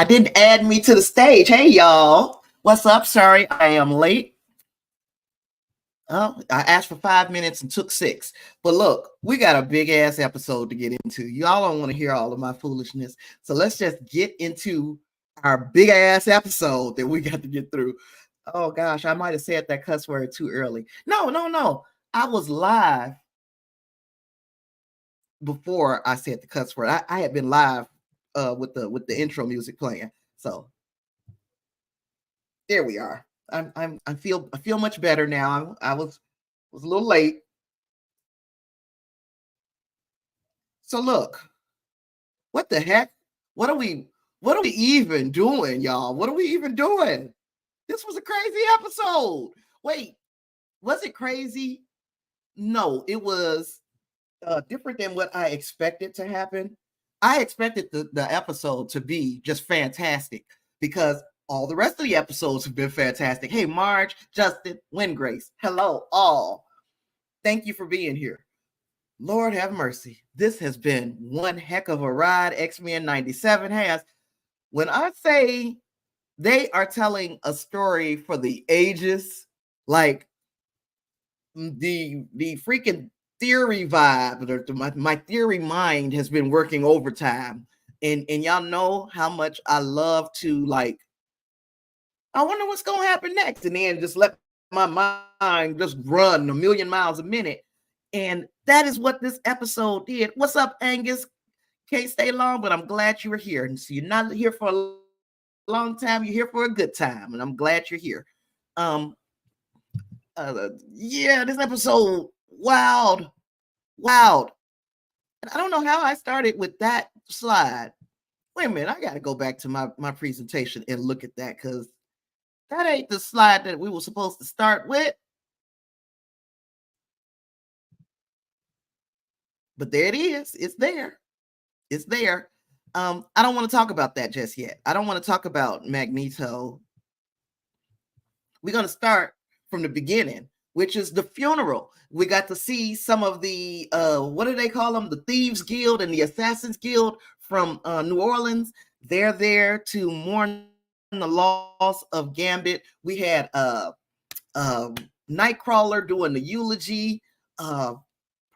I didn't add me to the stage. Hey, y'all. What's up? Sorry, I am late. Oh, I asked for 5 minutes and took 6. But look, we got a big ass episode to get into. Y'all don't want to hear all of my foolishness. So let's just get into our big ass episode that we got to get through. Oh gosh, I might have said that cuss word too early. No. I was live before I said the cuss word. I had been live with the intro music playing. So there we are. I feel much better now. I was a little late. So look, what the heck? What are we even doing, y'all? What are we even doing? This was a crazy episode. Wait, was it crazy? No, it was different than what I expected to happen. I expected the episode to be just fantastic because all the rest of the episodes have been fantastic. Hey, Marge, Justin, Wingrace, hello, all. Thank you for being here. Lord have mercy. This has been one heck of a ride. X-Men 97 has. When I say they are telling a story for the ages, like the freaking theory vibe, my theory mind has been working overtime. And y'all know how much I love to, like, I wonder what's going to happen next. And then just let my mind just run a million miles a minute. And that is what this episode did. What's up, Angus? Can't stay long, but I'm glad you were here. And so you're not here for a long time. You're here for a good time. And I'm glad you're here. Yeah, this episode, wild. I don't know how I started with that slide. Wait a minute, I got to go back to my presentation and look at that because that ain't the slide that we were supposed to start with. But there it is. It's there. I don't want to talk about that just yet. I don't want to talk about Magneto. We're going to start from the beginning, which is the funeral. We got to see some of the, what do they call them? The Thieves Guild and the Assassins Guild from New Orleans. They're there to mourn the loss of Gambit. We had Nightcrawler doing the eulogy.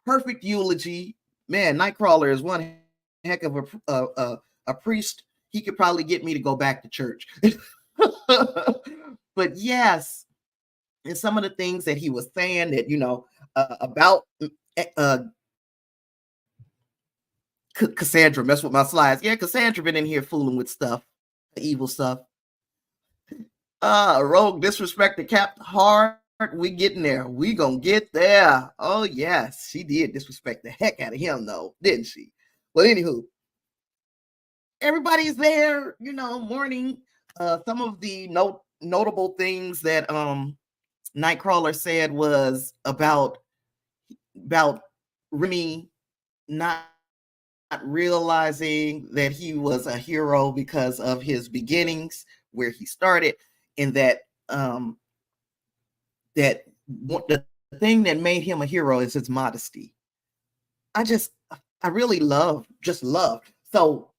Perfect eulogy. Man, Nightcrawler is one heck of a priest. He could probably get me to go back to church. But yes, and some of the things that he was saying that, you know, about Cassandra, mess with my slides. Yeah, Cassandra been in here fooling with stuff, evil stuff. Rogue disrespected Captain Hard. We getting there. We gonna get there. Oh yes, she did disrespect the heck out of him, though, didn't she? Well, anywho, everybody's there, you know, mourning. Some of the notable things that Nightcrawler said was about Remy not realizing that he was a hero because of his beginnings, where he started, and that that the thing that made him a hero is his modesty. I really love. So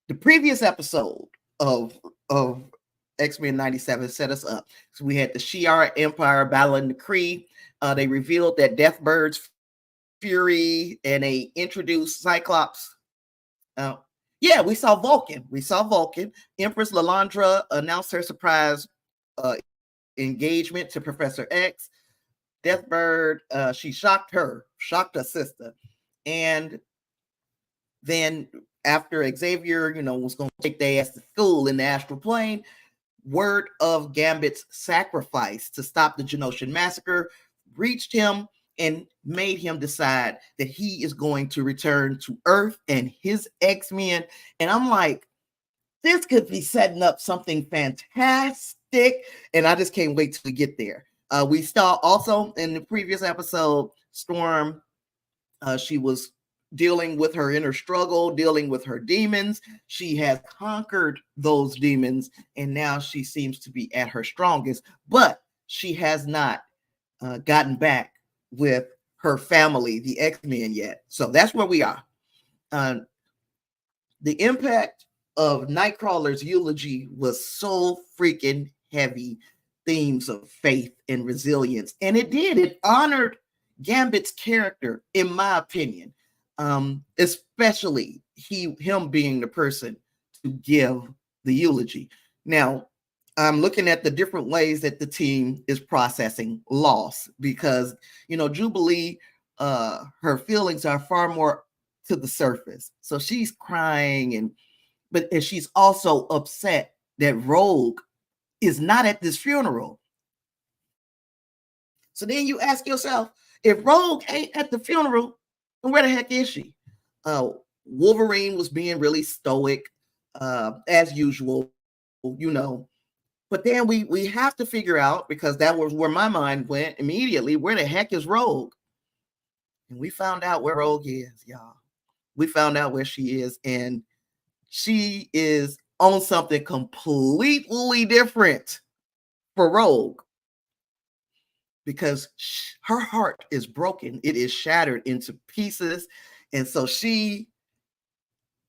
the previous episode of X-Men 97 set us up. So we had the Shi'ar Empire battling the Kree. They revealed that Deathbird's Fury, and they introduced Cyclops. Yeah, we saw Vulcan. Empress Lalandra announced her surprise engagement to Professor X. Deathbird, she shocked her sister. And then after Xavier, you know, was going to take their ass to school in the astral plane, word of Gambit's sacrifice to stop the Genoshan massacre reached him and made him decide that he is going to return to Earth and his X-Men. And I'm like, this could be setting up something fantastic. And I just can't wait till we get there. We saw also in the previous episode, Storm, she was dealing with her inner struggle, dealing with her demons. She has conquered those demons, and now she seems to be at her strongest, but she has not gotten back with her family, the X-Men, yet. So that's where we are. The impact of Nightcrawler's eulogy was so freaking heavy. Themes of faith and resilience. And it honored Gambit's character, in my opinion. Especially him being the person to give the eulogy. Now, I'm looking at the different ways that the team is processing loss because, Jubilee, her feelings are far more to the surface. So she's crying but she's also upset that Rogue is not at this funeral. So then you ask yourself, if Rogue ain't at the funeral, where the heck is she? Wolverine was being really stoic, as usual, But then we have to figure out, because that was where my mind went immediately, where the heck is Rogue? And we found out where Rogue is, y'all. We found out where she is, and she is on something completely different for Rogue, because her heart is broken. It is shattered into pieces. And so she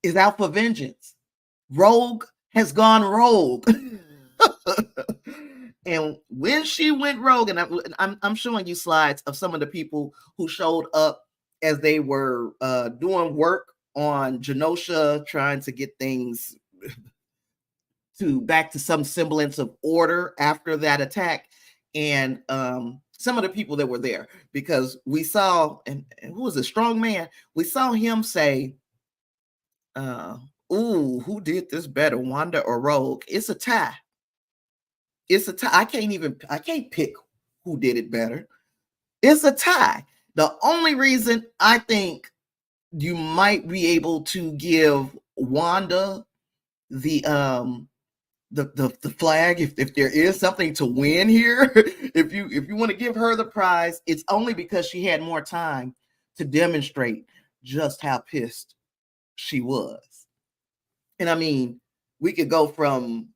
is out for vengeance. Rogue has gone rogue. And when she went rogue, and I'm showing you slides of some of the people who showed up as they were doing work on Genosha, trying to get things back to some semblance of order after that attack. And some of the people that were there, because we saw, and who was a strong man, we saw him say, who did this better, Wanda or Rogue? It's a tie. It's a tie. I can't pick who did it better. It's a tie. The only reason I think you might be able to give Wanda the flag, if there is something to win here, if you want to give her the prize, it's only because she had more time to demonstrate just how pissed she was. And I mean, we could go from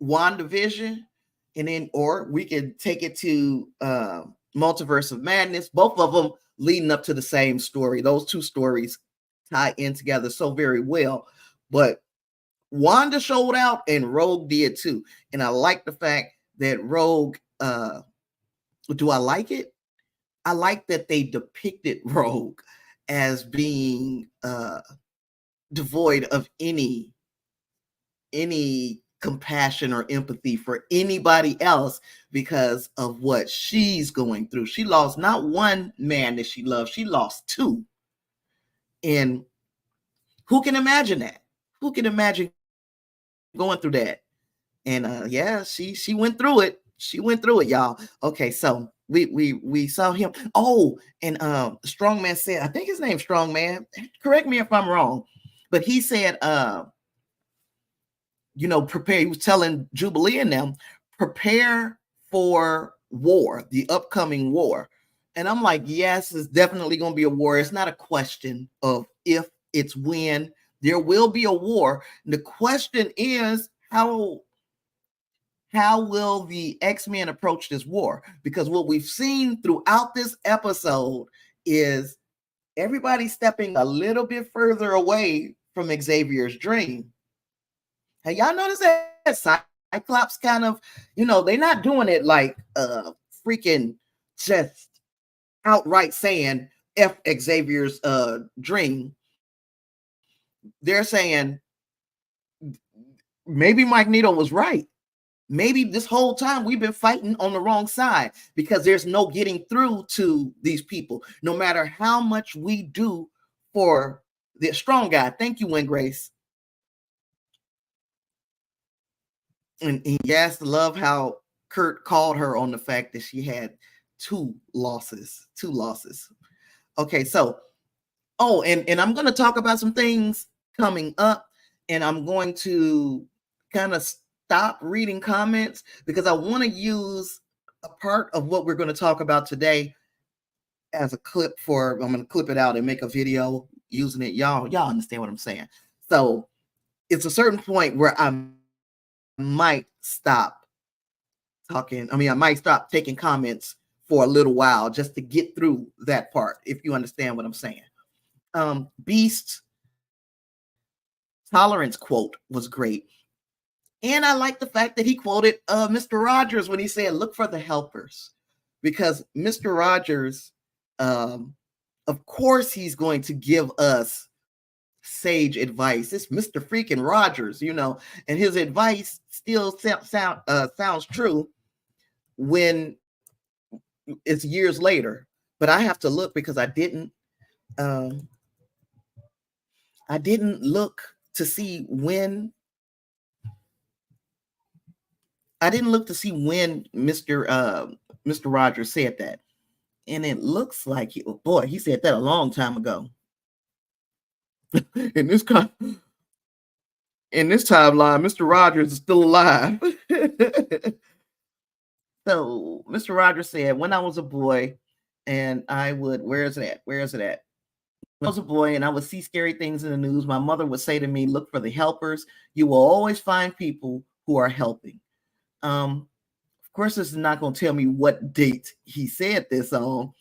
WandaVision, and then, or we could take it to Multiverse of Madness, both of them leading up to the same story. Those two stories tie in together so very well. But Wanda showed out and Rogue did too. And I like the fact that Rogue, do I like it? I like that they depicted Rogue as being devoid of any compassion or empathy for anybody else because of what she's going through. She lost not one man that she loved, she lost two. And who can imagine that? Who can imagine going through that? And yeah, she went through it. She went through it, y'all. Okay, so we saw him. Oh, and Strongman said, I think his name's Strongman. Correct me if I'm wrong, but he said, prepare. He was telling Jubilee and them, prepare for war, the upcoming war. And I'm like, yes, it's definitely going to be a war. It's not a question of if, it's when. There will be a war. The question is, how will the X-Men approach this war? Because what we've seen throughout this episode is everybody stepping a little bit further away from Xavier's dream. Hey, y'all notice that Cyclops kind of, they're not doing it like freaking just outright saying F Xavier's dream. They're saying maybe Magneto was right. Maybe this whole time we've been fighting on the wrong side, because there's no getting through to these people, no matter how much we do for the strong guy. Thank you, Win Grace. And yes, love how Kurt called her on the fact that she had two losses. Okay, so, and I'm going to talk about some things coming up, and I'm going to kind of stop reading comments because I want to use a part of what we're going to talk about today as a clip I'm going to clip it out and make a video using it. Y'all understand what I'm saying? So it's a certain point where I might stop talking. I might stop taking comments for a little while just to get through that part, if you understand what I'm saying. Beast tolerance quote was great. And I like the fact that he quoted Mr. Rogers when he said, look for the helpers. Because Mr. Rogers, of course, he's going to give us sage advice. It's Mr. freaking Rogers, and his advice still sounds true when it's years later. But I have to look because I didn't look to see when. I didn't look to see when Mr. Rogers said that, and it looks like he said that a long time ago. in this timeline, Mr. Rogers is still alive. So Mr. Rogers said, when I was a boy, and I would, where is it at? When I was a boy and I would see scary things in the news, my mother would say to me, look for the helpers. You will always find people who are helping. Of course, this is not going to tell me what date he said this on.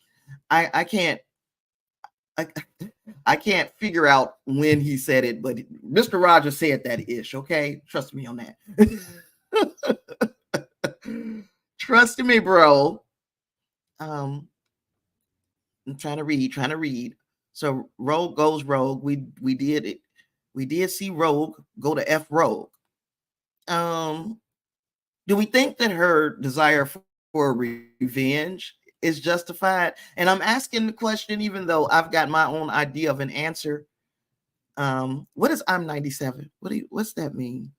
I can't figure out when he said it, but Mr. Rogers said that ish. Okay, trust me on that. Trust me, bro. I'm trying to read. So Rogue goes rogue. We did it. We did see Rogue go to F Rogue. Do we think that her desire for revenge is justified? And I'm asking the question, even though I've got my own idea of an answer. What is I'm 97? What's that mean?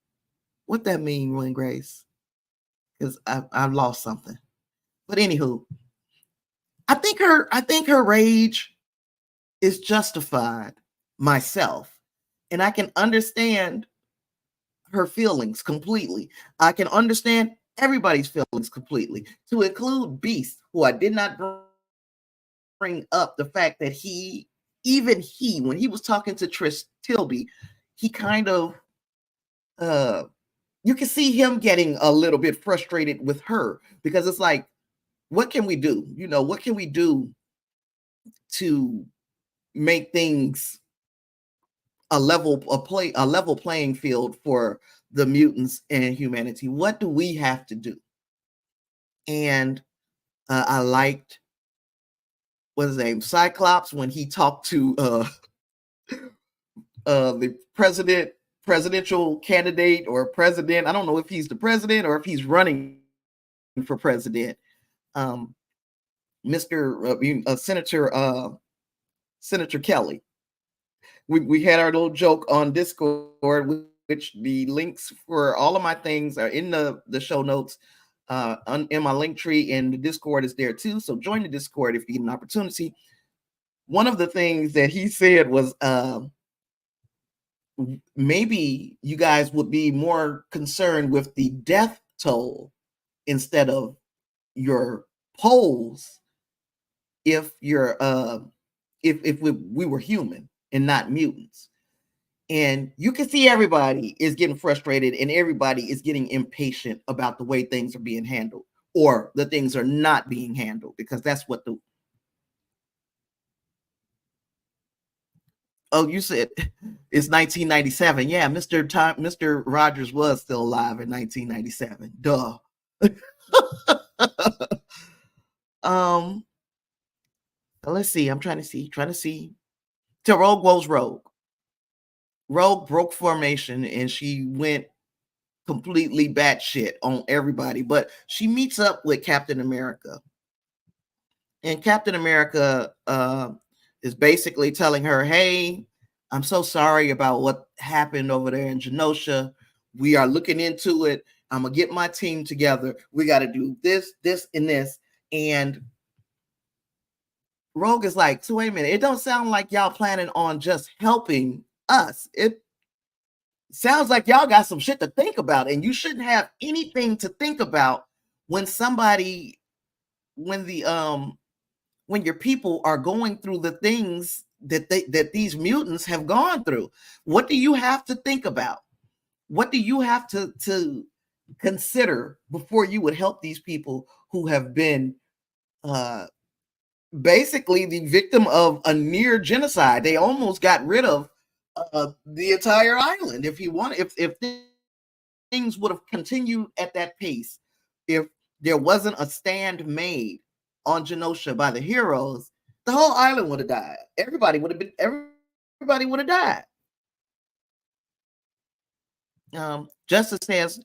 What that mean, William Grace? Because I've lost something. But anywho, I think her rage is justified myself, and I can understand her feelings completely. I can understand everybody's feelings completely, to include Beast, who I did not bring up the fact that when he was talking to Trish Tilby, he kind of you can see him getting a little bit frustrated with her, because it's like, what can we do? What can we do to make things a level playing field for the mutants and humanity? What do we have to do? And I liked, what's his name, Cyclops, when he talked to the presidential candidate or president. I don't know if he's the president or if he's running for president. Senator Kelly. We had our little joke on Discord, which the links for all of my things are in the show notes, in my link tree, and the Discord is there too. So join the Discord if you get an opportunity. One of the things that he said was, maybe you guys would be more concerned with the death toll instead of your polls if you're if we were human and not mutants. And you can see everybody is getting frustrated and everybody is getting impatient about the way things are being handled, or the things are not being handled, because that's what Oh, you said it's 1997. Yeah, Mr. Rogers was still alive in 1997. Duh. Let's see. I'm trying to see. Till Rogue goes rogue. Rogue broke formation and she went completely batshit on everybody, but she meets up with Captain America. And Captain America is basically telling her, hey, I'm so sorry about what happened over there in Genosha. We are looking into it. I'm going to get my team together. We got to do this, this, and this. And Rogue is like, so wait a minute. It don't sound like y'all planning on just helping us. It sounds like y'all got some shit to think about, and you shouldn't have anything to think about when your people are going through the things that these mutants have gone through. What do you have to think about? What do you have to consider before you would help these people who have been basically the victim of a near genocide? They almost got rid of the entire island if he wanted. If things would have continued at that pace, if there wasn't a stand made on Genosha by the heroes, the whole island would have died. Everybody would have died. Justice says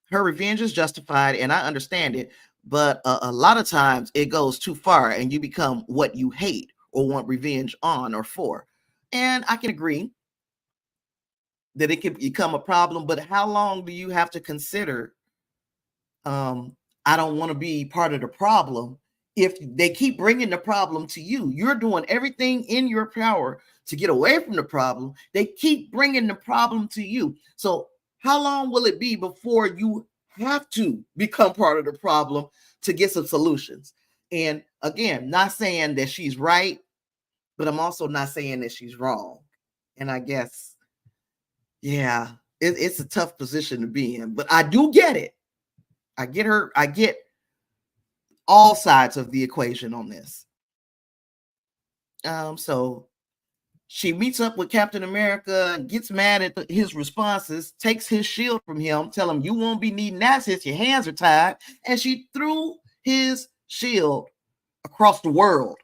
her revenge is justified, and I understand it, but a lot of times it goes too far, and you become what you hate or want revenge on or for. And I can agree that it can become a problem, but how long do you have to consider I don't want to be part of the problem? If they keep bringing the problem to you, you're doing everything in your power to get away from the problem. They keep bringing the problem to you. So how long will it be before you have to become part of the problem to get some solutions? And again, not saying that she's right, but I'm also not saying that she's wrong. And I guess, yeah, it's a tough position to be in, but I do get it. I get her. I get all sides of the equation on this. So she meets up with Captain America and gets mad at his responses, takes his shield from him, tell him you won't be needing that since your hands are tied, and she threw his shield across the world.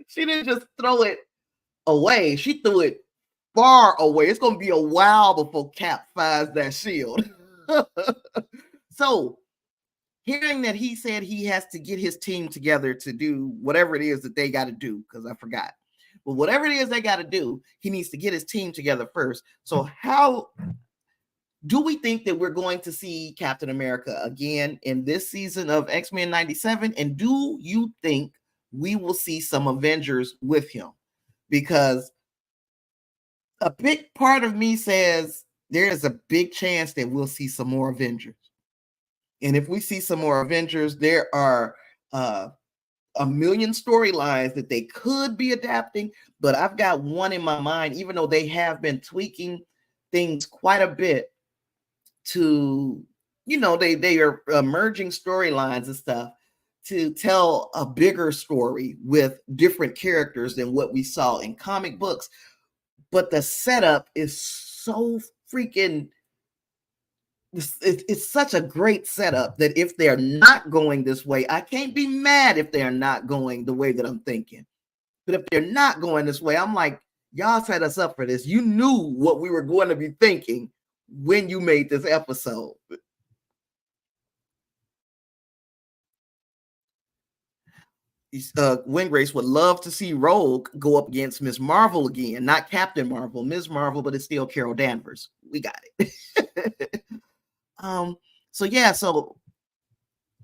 She didn't just throw it away; she threw it far away. It's going to be a while before Cap finds that shield. So hearing that he said he has to get his team together to do whatever it is that they got to do, because I forgot. But whatever it is they got to do, he needs to get his team together first. So how do we think that we're going to see Captain America again in this season of X-Men 97? And do you think we will see some Avengers with him? Because a big part of me says there is a big chance that we'll see some more Avengers. And if we see some more Avengers, there are a million storylines that they could be adapting. But I've got one in my mind, even though they have been tweaking things quite a bit to, they are merging storylines and stuff to tell a bigger story with different characters than what we saw in comic books. But the setup is so freaking it's such a great setup that if they're not going this way, I can't be mad if they're not going the way that I'm thinking. But if they're not going this way, I'm like, y'all set us up for this. You knew what we were going to be thinking when you made this episode. Wingrace would love to see Rogue go up against Ms. Marvel again, not Captain Marvel, Ms. Marvel, but it's still Carol Danvers. We got it. So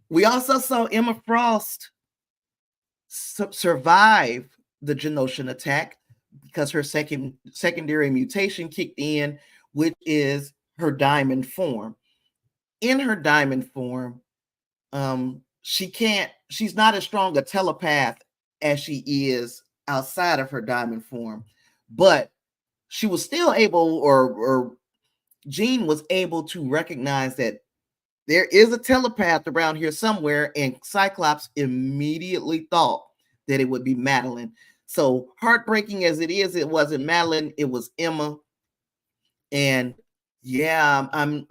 we also saw Emma Frost survive the Genoshan attack because her secondary mutation kicked in, which is her diamond form. In her diamond form, she's not as strong a telepath as she is outside of her diamond form, but she was still able, or Jean was able to recognize that there is a telepath around here somewhere, and Cyclops immediately thought that it would be Madeline. So heartbreaking as it is, it wasn't Madeline, it was Emma. And yeah, I'm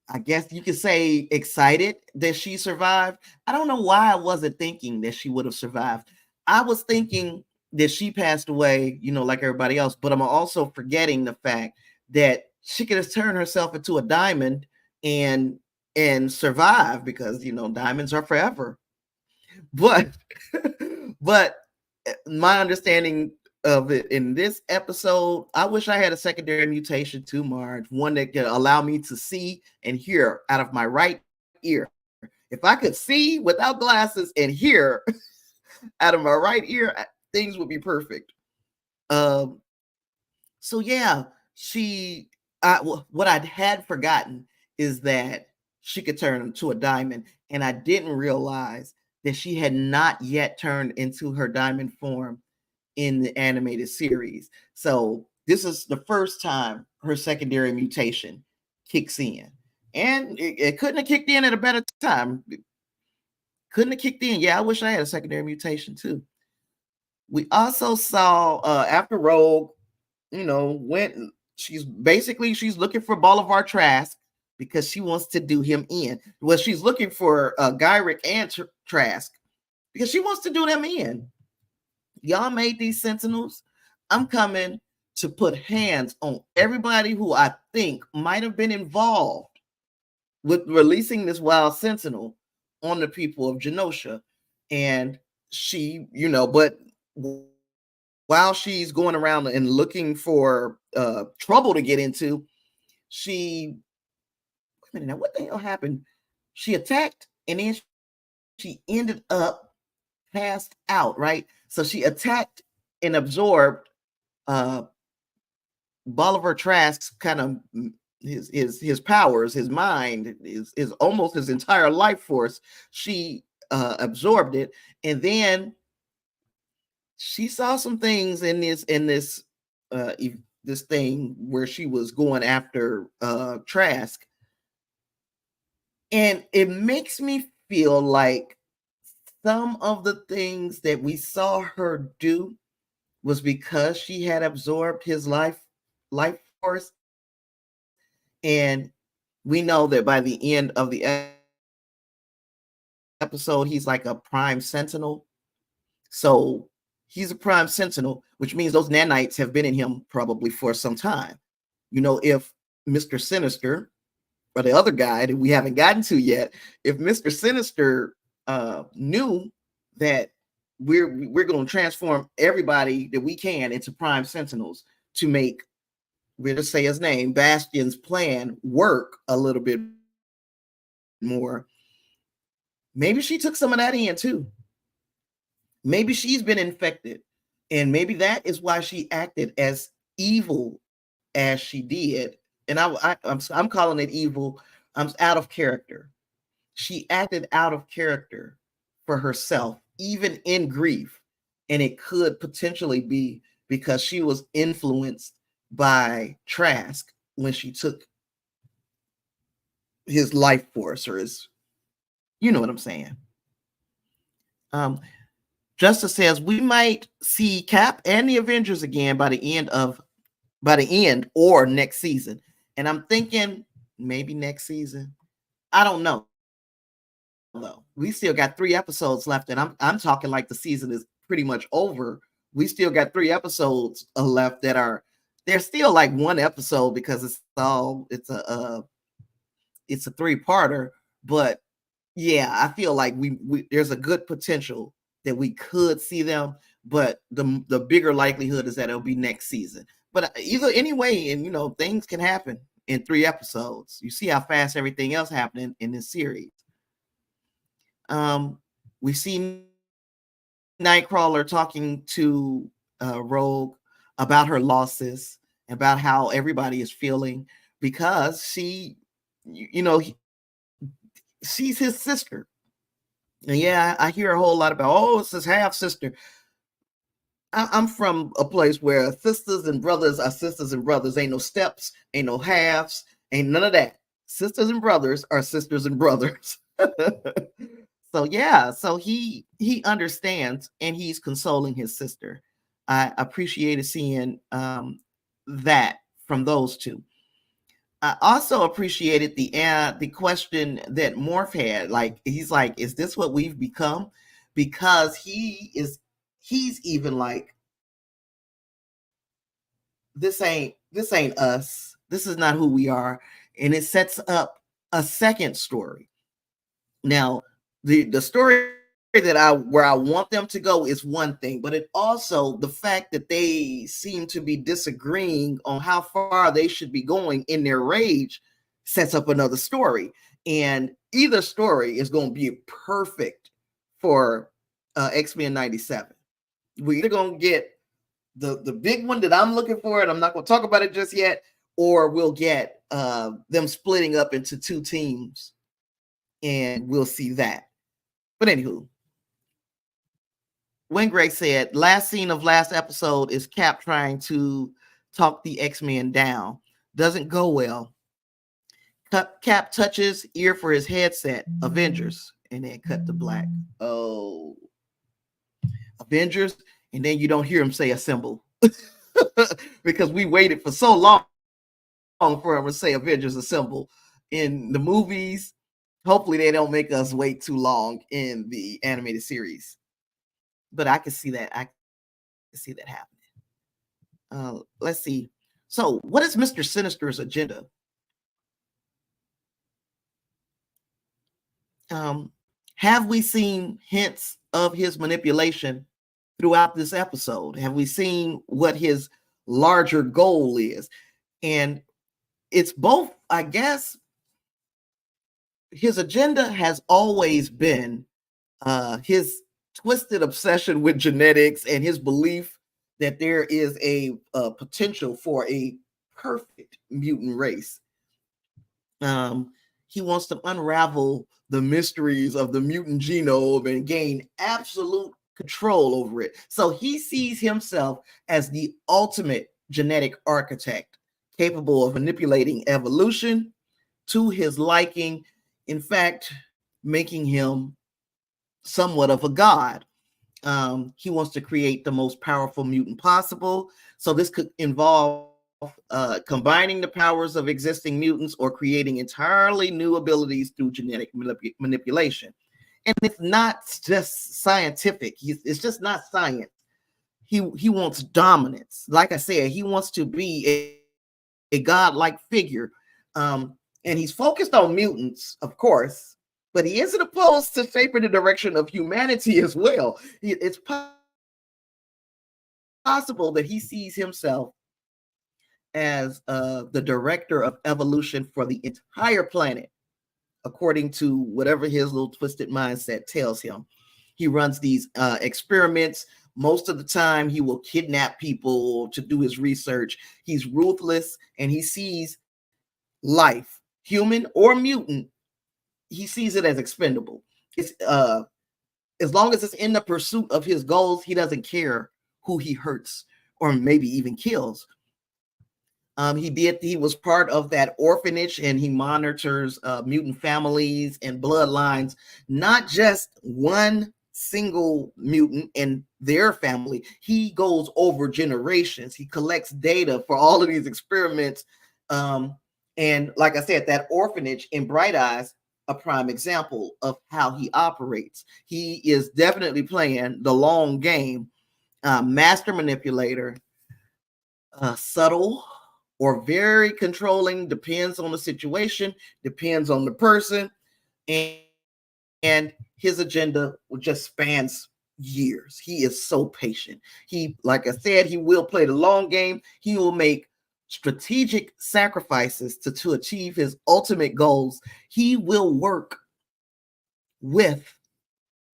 I guess you could say excited that she survived. I don't know why I wasn't thinking that she would have survived. I was thinking that she passed away, like everybody else, but I'm also forgetting the fact that she could have turned herself into a diamond and survive, because diamonds are forever. But but my understanding of it in this episode, I wish I had a secondary mutation too, Marge, one that could allow me to see and hear out of my right ear. If I could see without glasses and hear out of my right ear, things would be perfect. So yeah, what I had forgotten is that she could turn into a diamond, and I didn't realize that she had not yet turned into her diamond form in the animated series. So this is the first time her secondary mutation kicks in. And it couldn't have kicked in at a better time. Couldn't have kicked in. Yeah, I wish I had a secondary mutation too. We also saw after Rogue, went. She's looking for Bolivar Trask because she wants to do him in. Well, she's looking for Gyrick and Trask because she wants to do them in. Y'all made these Sentinels. I'm coming to put hands on everybody who I think might have been involved with releasing this wild Sentinel on the people of Genosha. And she, but while she's going around and looking for trouble to get into, she, wait a minute, now what the hell happened? She attacked and then she ended up passed out, right? So she attacked and absorbed Bolivar Trask's kind of his powers, his mind, is almost his entire life force. She absorbed it, and then she saw some things in this thing where she was going after Trask, and it makes me feel like some of the things that we saw her do was because she had absorbed his life force. And we know that by the end of the episode, he's like a prime sentinel. So he's a prime sentinel, which means those nanites have been in him probably for some time. If Mr. Sinister or the other guy that we haven't gotten to yet, if Mr. Sinister knew that we're going to transform everybody that we can into prime sentinels to make, we'll just say his name, Bastion's plan work a little bit more. Maybe she took some of that in too. Maybe she's been infected, and maybe that is why she acted as evil as she did. And I'm calling it evil. I'm out of character. She acted out of character for herself, even in grief. And it could potentially be because she was influenced by Trask when she took his life force, or his, you know what I'm saying. Justice says we might see Cap and the Avengers again by the end or next season. And I'm thinking maybe next season. I don't know. Though we still got 3 episodes left, and I'm talking like the season is pretty much over. We still got 3 episodes left that they're still like one episode because it's a 3-parter. But yeah, I feel like we there's a good potential that we could see them, but the bigger likelihood is that it'll be next season. But either anyway, and things can happen in 3 episodes. You see how fast everything else happening in this series. We see Nightcrawler talking to Rogue about her losses, about how everybody is feeling, because she's his sister. And yeah, I hear a whole lot about, it's his half sister. I'm from a place where sisters and brothers are sisters and brothers. Ain't no steps, ain't no halves, ain't none of that. Sisters and brothers are sisters and brothers. So yeah, so he understands, and he's consoling his sister. I appreciated seeing that from those two. I also appreciated the question that Morph had. Like, he's like, is this what we've become? Because he's even like, this ain't us. This is not who we are. And it sets up a second story. Now, the story that where I want them to go is one thing, but it also, the fact that they seem to be disagreeing on how far they should be going in their rage sets up another story. And either story is going to be perfect for X-Men 97. We're either going to get the big one that I'm looking for, and I'm not going to talk about it just yet, or we'll get them splitting up into 2 teams, and we'll see that. But anywho, Wingray said, last scene of last episode is Cap trying to talk the X-Men down. Doesn't go well. Cap touches ear for his headset. Avengers. And then cut to black. Oh. Avengers. and then you don't hear him say assemble because we waited for so long for him to say Avengers Assemble in the movies. Hopefully they don't make us wait too long in the animated series, but I can see that. I can see that happening. Let's see. So what is Mr. Sinister's agenda? Have we seen hints of his manipulation throughout this episode? Have we seen what his larger goal is? And it's both, I guess. His agenda has always been his twisted obsession with genetics and his belief that there is a potential for a perfect mutant race. He wants to unravel the mysteries of the mutant genome and gain absolute control over it. So he sees himself as the ultimate genetic architect, capable of manipulating evolution to his liking, in fact, making him somewhat of a god. He wants to create the most powerful mutant possible. So this could involve combining the powers of existing mutants or creating entirely new abilities through genetic manipulation. And it's not just scientific. It's just not science. He wants dominance. Like I said, he wants to be a godlike figure. And he's focused on mutants, of course, but he isn't opposed to shaping the direction of humanity as well. It's possible that he sees himself as the director of evolution for the entire planet, according to whatever his little twisted mindset tells him. He runs these experiments. Most of the time, he will kidnap people to do his research. He's ruthless, and he sees life, human or mutant, he sees it as expendable. It's as long as it's in the pursuit of his goals, he doesn't care who he hurts or maybe even kills. He was part of that orphanage, and he monitors mutant families and bloodlines, not just one single mutant and their family. He goes over generations. He collects data for all of these experiments. And like I said, that orphanage in Bright Eyes, a prime example of how he operates. He is definitely playing the long game, master manipulator, subtle or very controlling, depends on the situation, depends on the person, and his agenda just spans years. He is so patient. He, like I said, he will play the long game. He will make strategic sacrifices to achieve his ultimate goals. He will work with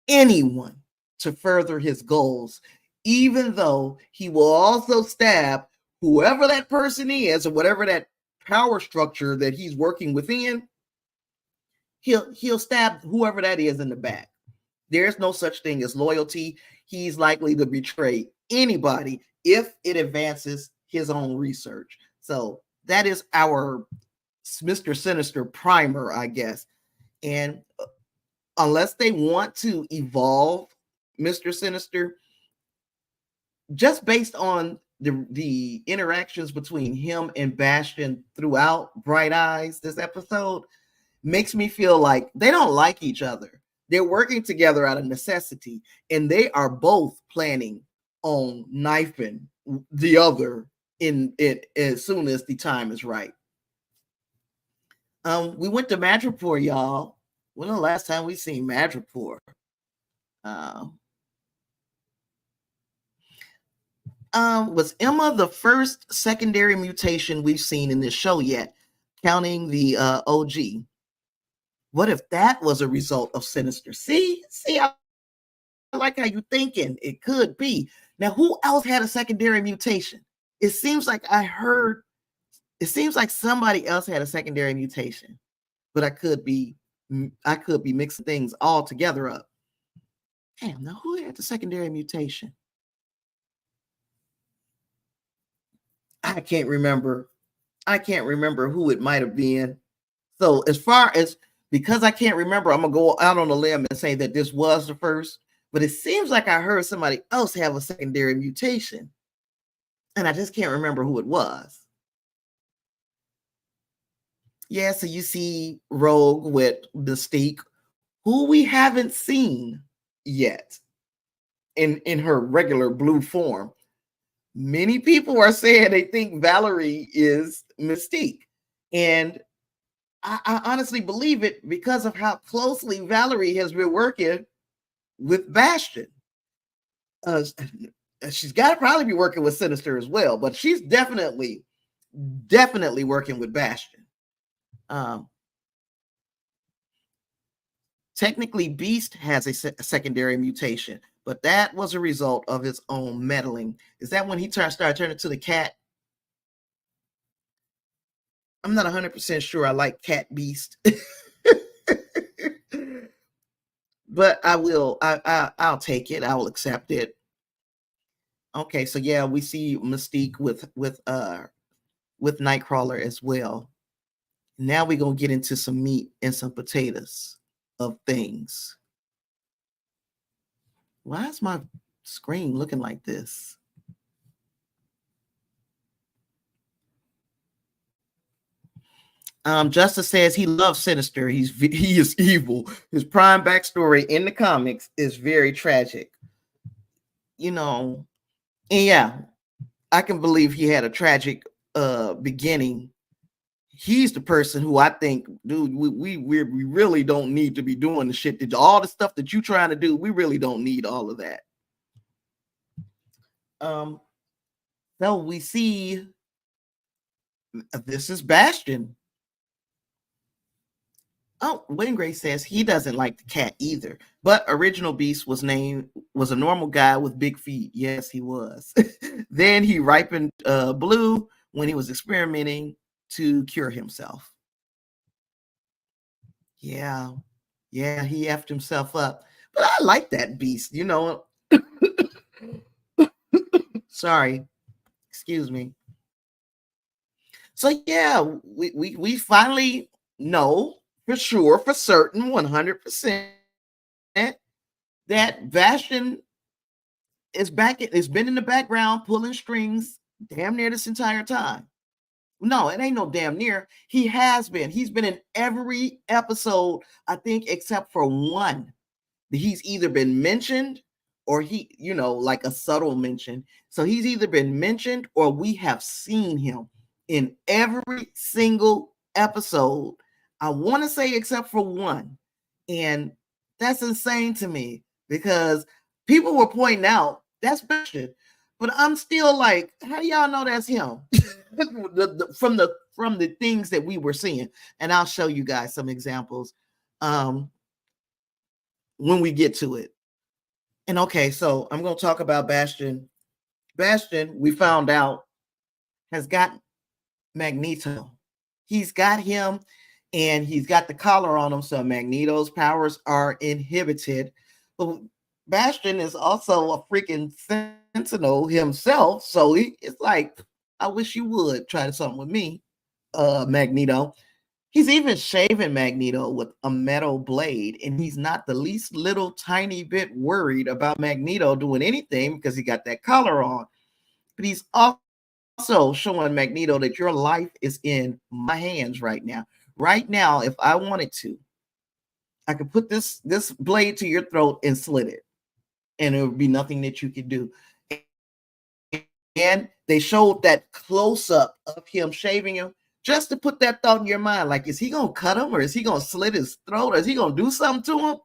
anyone to further his goals, even though he will also stab whoever that person is or whatever that power structure that he's working within. He'll stab whoever that is in the back. There's no such thing as loyalty. He's likely to betray anybody if it advances his own research. So that is our Mr. Sinister primer, I guess. And unless they want to evolve Mr. Sinister, just based on the interactions between him and Bastion throughout Bright Eyes, this episode makes me feel like they don't like each other. They're working together out of necessity, and they are both planning on knifing the other in it as soon as the time is right. We went to Madripoor, y'all. When the last time we seen Madripoor? Was Emma the first secondary mutation we've seen in this show yet, counting the OG? What if that was a result of Sinister? See, I like how you're thinking. It could be. Now, who else had a secondary mutation? It seems like somebody else had a secondary mutation, but I could be mixing things all together up. Damn, now who had the secondary mutation? I can't remember who it might have been. So because I can't remember, I'm gonna go out on a limb and say that this was the first. but it seems like I heard somebody else have a secondary mutation, and I just can't remember who it was. Yeah, so you see Rogue with Mystique, who we haven't seen yet in her regular blue form. Many people are saying they think Valerie is Mystique, and I honestly believe it because of how closely Valerie has been working with Bastion. She's got to probably be working with Sinister as well, but she's definitely working with Bastion. Technically, Beast has a secondary mutation, but that was a result of his own meddling. Is that when he started turning to the cat? I'm not 100% sure I like Cat Beast. But I will. I'll take it. I will accept it. Okay, so yeah, we see Mystique with Nightcrawler as well. Now we're gonna get into some meat and some potatoes of things. Why is my screen looking like this? Justice says he loves Sinister. He is evil. His prime backstory in the comics is very tragic. You know, and yeah, I can believe he had a tragic beginning. He's the person who I think, dude, we really don't need to be doing the shit that all the stuff that you're trying to do. We really don't need all of that. So we see this is Bastion. Oh, Wingray says he doesn't like the cat either, but original Beast was a normal guy with big feet. Yes, he was. Then he ripened blue when he was experimenting to cure himself. Yeah, he effed himself up. But I like that Beast, you know. Sorry, excuse me. So yeah, we finally know for sure, for certain, 100% that Bastion is back. It's been in the background pulling strings damn near this entire time. No, it ain't no damn near. He has been. He's been in every episode, I think, except for one. He's either been mentioned or he, like a subtle mention. So he's either been mentioned or we have seen him in every single episode. I want to say except for one. And that's insane to me because people were pointing out that's Bastion. But I'm still like, how do y'all know that's him? from the things that we were seeing. And I'll show you guys some examples when we get to it. And okay, so I'm going to talk about Bastion. Bastion, we found out, has got Magneto. He's got him, and he's got the collar on him, so Magneto's powers are inhibited. But Bastion is also a freaking sentinel himself, so it's like, I wish you would try something with me, Magneto. He's even shaving Magneto with a metal blade, and he's not the least little tiny bit worried about Magneto doing anything because he got that collar on. But he's also showing Magneto that your life is in my hands right now. Right now, if I wanted to, I could put this blade to your throat and slit it, and there would be nothing that you could do. And they showed that close-up of him shaving him just to put that thought in your mind. Like, is he going to cut him or is he going to slit his throat or is he going to do something to him?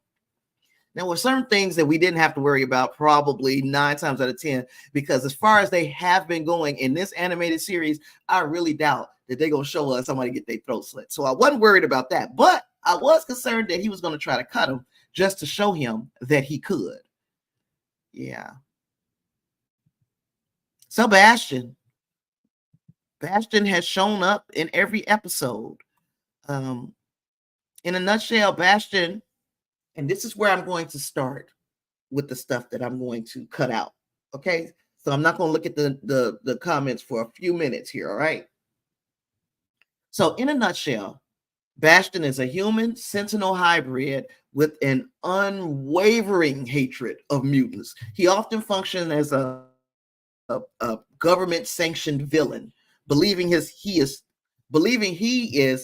There were certain things that we didn't have to worry about probably 9 times out of 10, because as far as they have been going in this animated series, I really doubt that they're going to show us somebody get their throat slit. So I wasn't worried about that, but I was concerned that he was going to try to cut him just to show him that he could. Yeah. So Bastion has shown up in every episode. In a nutshell, Bastion, and this is where I'm going to start with the stuff that I'm going to cut out. Okay, so I'm not going to look at the comments for a few minutes here. All right. So in a nutshell, Bastion is a human sentinel hybrid with an unwavering hatred of mutants. He often functions as a government-sanctioned villain, believing he is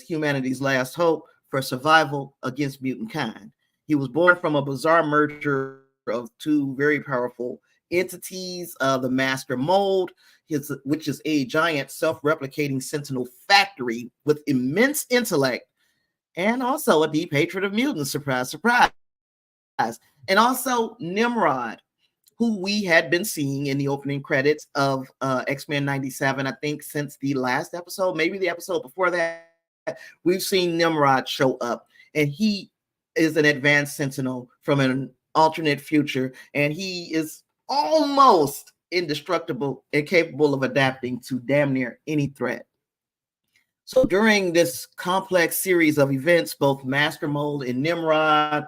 humanity's last hope for survival against mutant kind. He was born from a bizarre merger of two very powerful entities, the Master Mold, which is a giant self-replicating sentinel factory with immense intellect, and also a deep hatred of mutants. Surprise, surprise. And also Nimrod, who we had been seeing in the opening credits of X-Men 97, I think, since the last episode, maybe the episode before that. We've seen Nimrod show up, and he is an advanced sentinel from an alternate future, and he is almost indestructible and capable of adapting to damn near any threat. So during this complex series of events, both Master Mold and Nimrod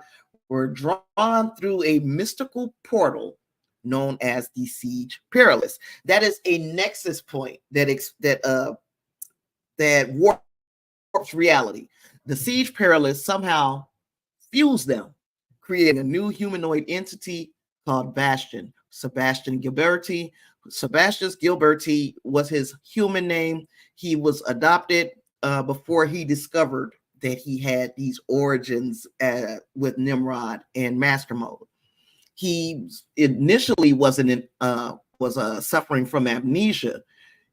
were drawn through a mystical portal known as the Siege Perilous. That is a nexus point that warps reality. The Siege Perilous somehow fused them, creating a new humanoid entity called Bastion. Sebastian Gilberti. Sebastian Gilberti was his human name. He was adopted before he discovered that he had these origins with Nimrod and Master Mode. He initially was suffering from amnesia,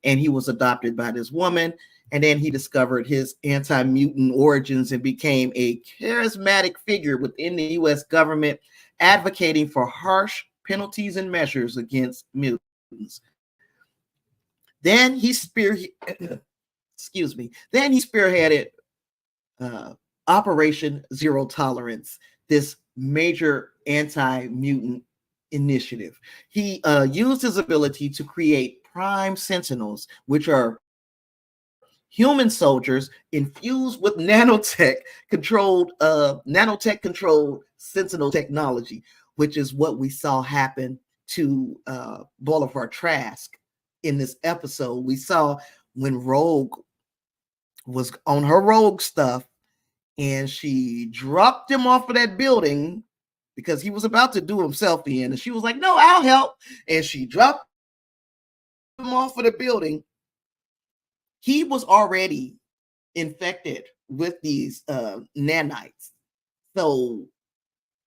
and he was adopted by this woman. And then he discovered his anti-mutant origins and became a charismatic figure within the U.S. government, advocating for harsh penalties and measures against mutants. Then he spearheaded Operation Zero Tolerance, this major anti-mutant initiative. He used his ability to create prime sentinels, which are human soldiers infused with nanotech-controlled sentinel technology, which is what we saw happen to Boulevard Trask in this episode. We saw when Rogue was on her Rogue stuff, and she dropped him off of that building because he was about to do himself in, and she was like, "No, I'll help," and she dropped him off of the building. He was already infected with these nanites, so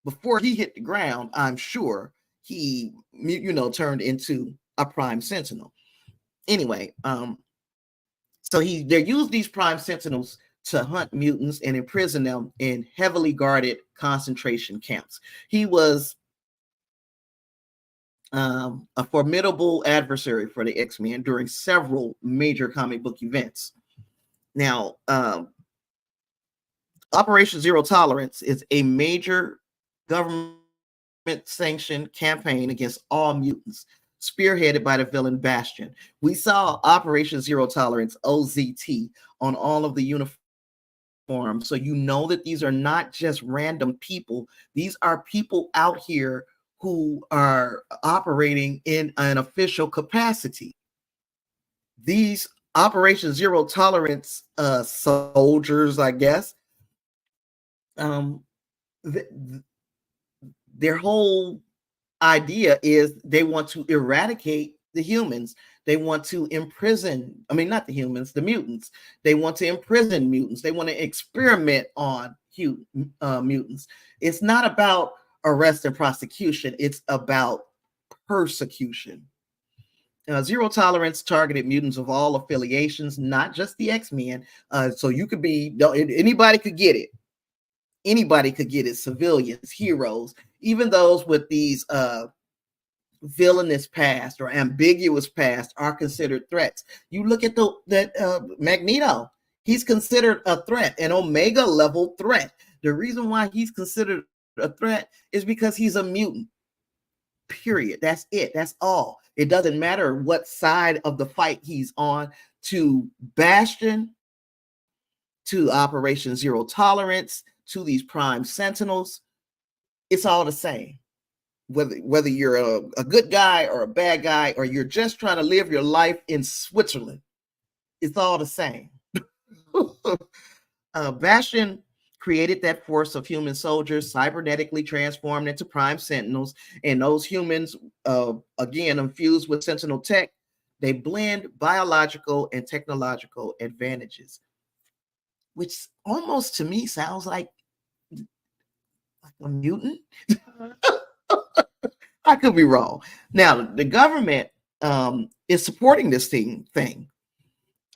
before he hit the ground, I'm sure he, turned into a prime sentinel. Anyway, so they used these prime sentinels to hunt mutants and imprison them in heavily guarded concentration camps. He was a formidable adversary for the X-Men during several major comic book events. Now, Operation Zero Tolerance is a major government-sanctioned campaign against all mutants, spearheaded by the villain Bastion. We saw Operation Zero Tolerance, OZT, on all of the uniforms, so you know that these are not just random people. These are people out here who are operating in an official capacity. These Operation Zero Tolerance soldiers, I guess, their whole idea is they want to eradicate the humans. They want to imprison, not the humans, the mutants. They want to imprison mutants. They want to experiment on mutants. It's not about arrest and prosecution. It's about persecution. Zero Tolerance targeted mutants of all affiliations, not just the X-Men. So you could be, anybody could get it. Anybody could get it. Civilians, heroes, even those with these villainous past or ambiguous past are considered threats. You look at Magneto. He's considered a threat, an Omega level threat. The reason why he's considered a threat is because he's a mutant. Period. That's it. That's all. It doesn't matter what side of the fight he's on. To Bastion, to Operation Zero Tolerance, to these Prime Sentinels, it's all the same. Whether you're a good guy or a bad guy, or you're just trying to live your life in Switzerland, it's all the same. Bastion created that force of human soldiers cybernetically transformed into prime sentinels, and those humans, again, infused with sentinel tech, they blend biological and technological advantages, which almost to me sounds like a mutant. I could be wrong. Now, the government is supporting this thing.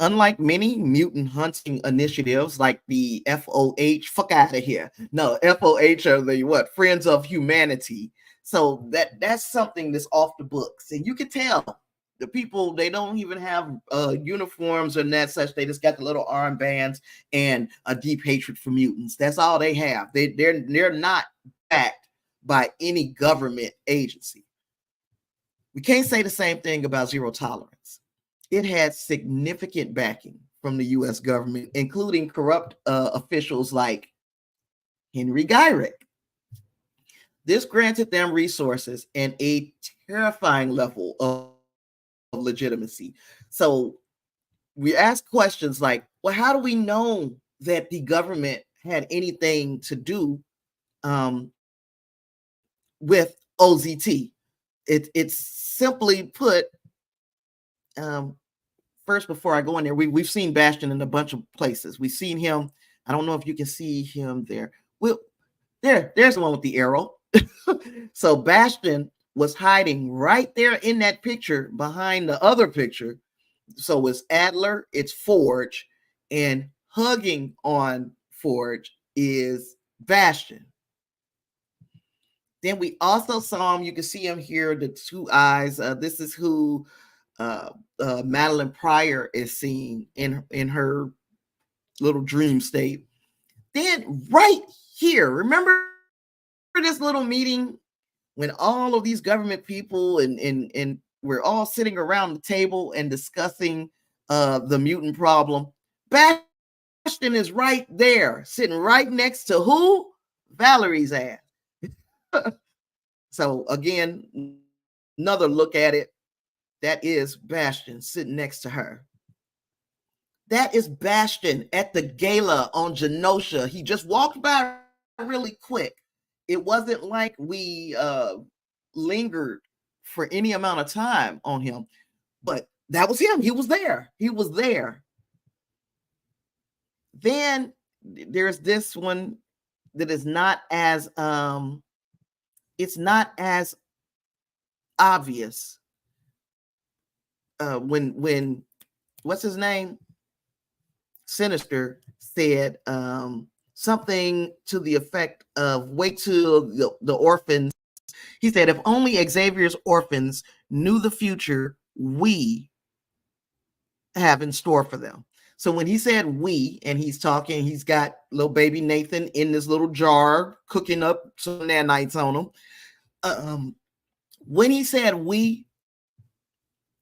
Unlike many mutant hunting initiatives like the FOH, fuck out of here. No, FOH are the what? Friends of Humanity. So that's something that's off the books. And you can tell the people, they don't even have uniforms or that such. They just got the little armbands and a deep hatred for mutants. That's all they have. They're not backed by any government agency. We can't say the same thing about zero tolerance. It had significant backing from the U.S. government, including corrupt officials like Henry Gyrick. This granted them resources and a terrifying level of legitimacy. So we ask questions like, well, how do we know that the government had anything to do with OZT? It's simply put, first, before I go in there, we've seen Bastion in a bunch of places. We've seen him. I don't know if you can see him there. Well, there's the one with the arrow. So Bastion was hiding right there in that picture behind the other picture. So it's Adler, it's Forge, and hugging on Forge is Bastion. Then we also saw him. You can see him here, the two eyes. This is who Madeline Pryor is seeing in her little dream state. Then right here, remember this little meeting when all of these government people and we're all sitting around the table and discussing the mutant problem. Bastion is right there, sitting right next to who? Valerie's ass. So again, another look at it. That is Bastion sitting next to her. That is Bastion at the gala on Genosha. He just walked by really quick. It wasn't like we lingered for any amount of time on him, but that was him. He was there. He was there. Then there's this one that is not as it's not as obvious. When what's his name? Sinister said something to the effect of wait till the orphans. He said, if only Xavier's orphans knew the future we have in store for them. So when he said we, and he's talking, he's got little baby Nathan in this little jar cooking up some nanites on him. When he said we,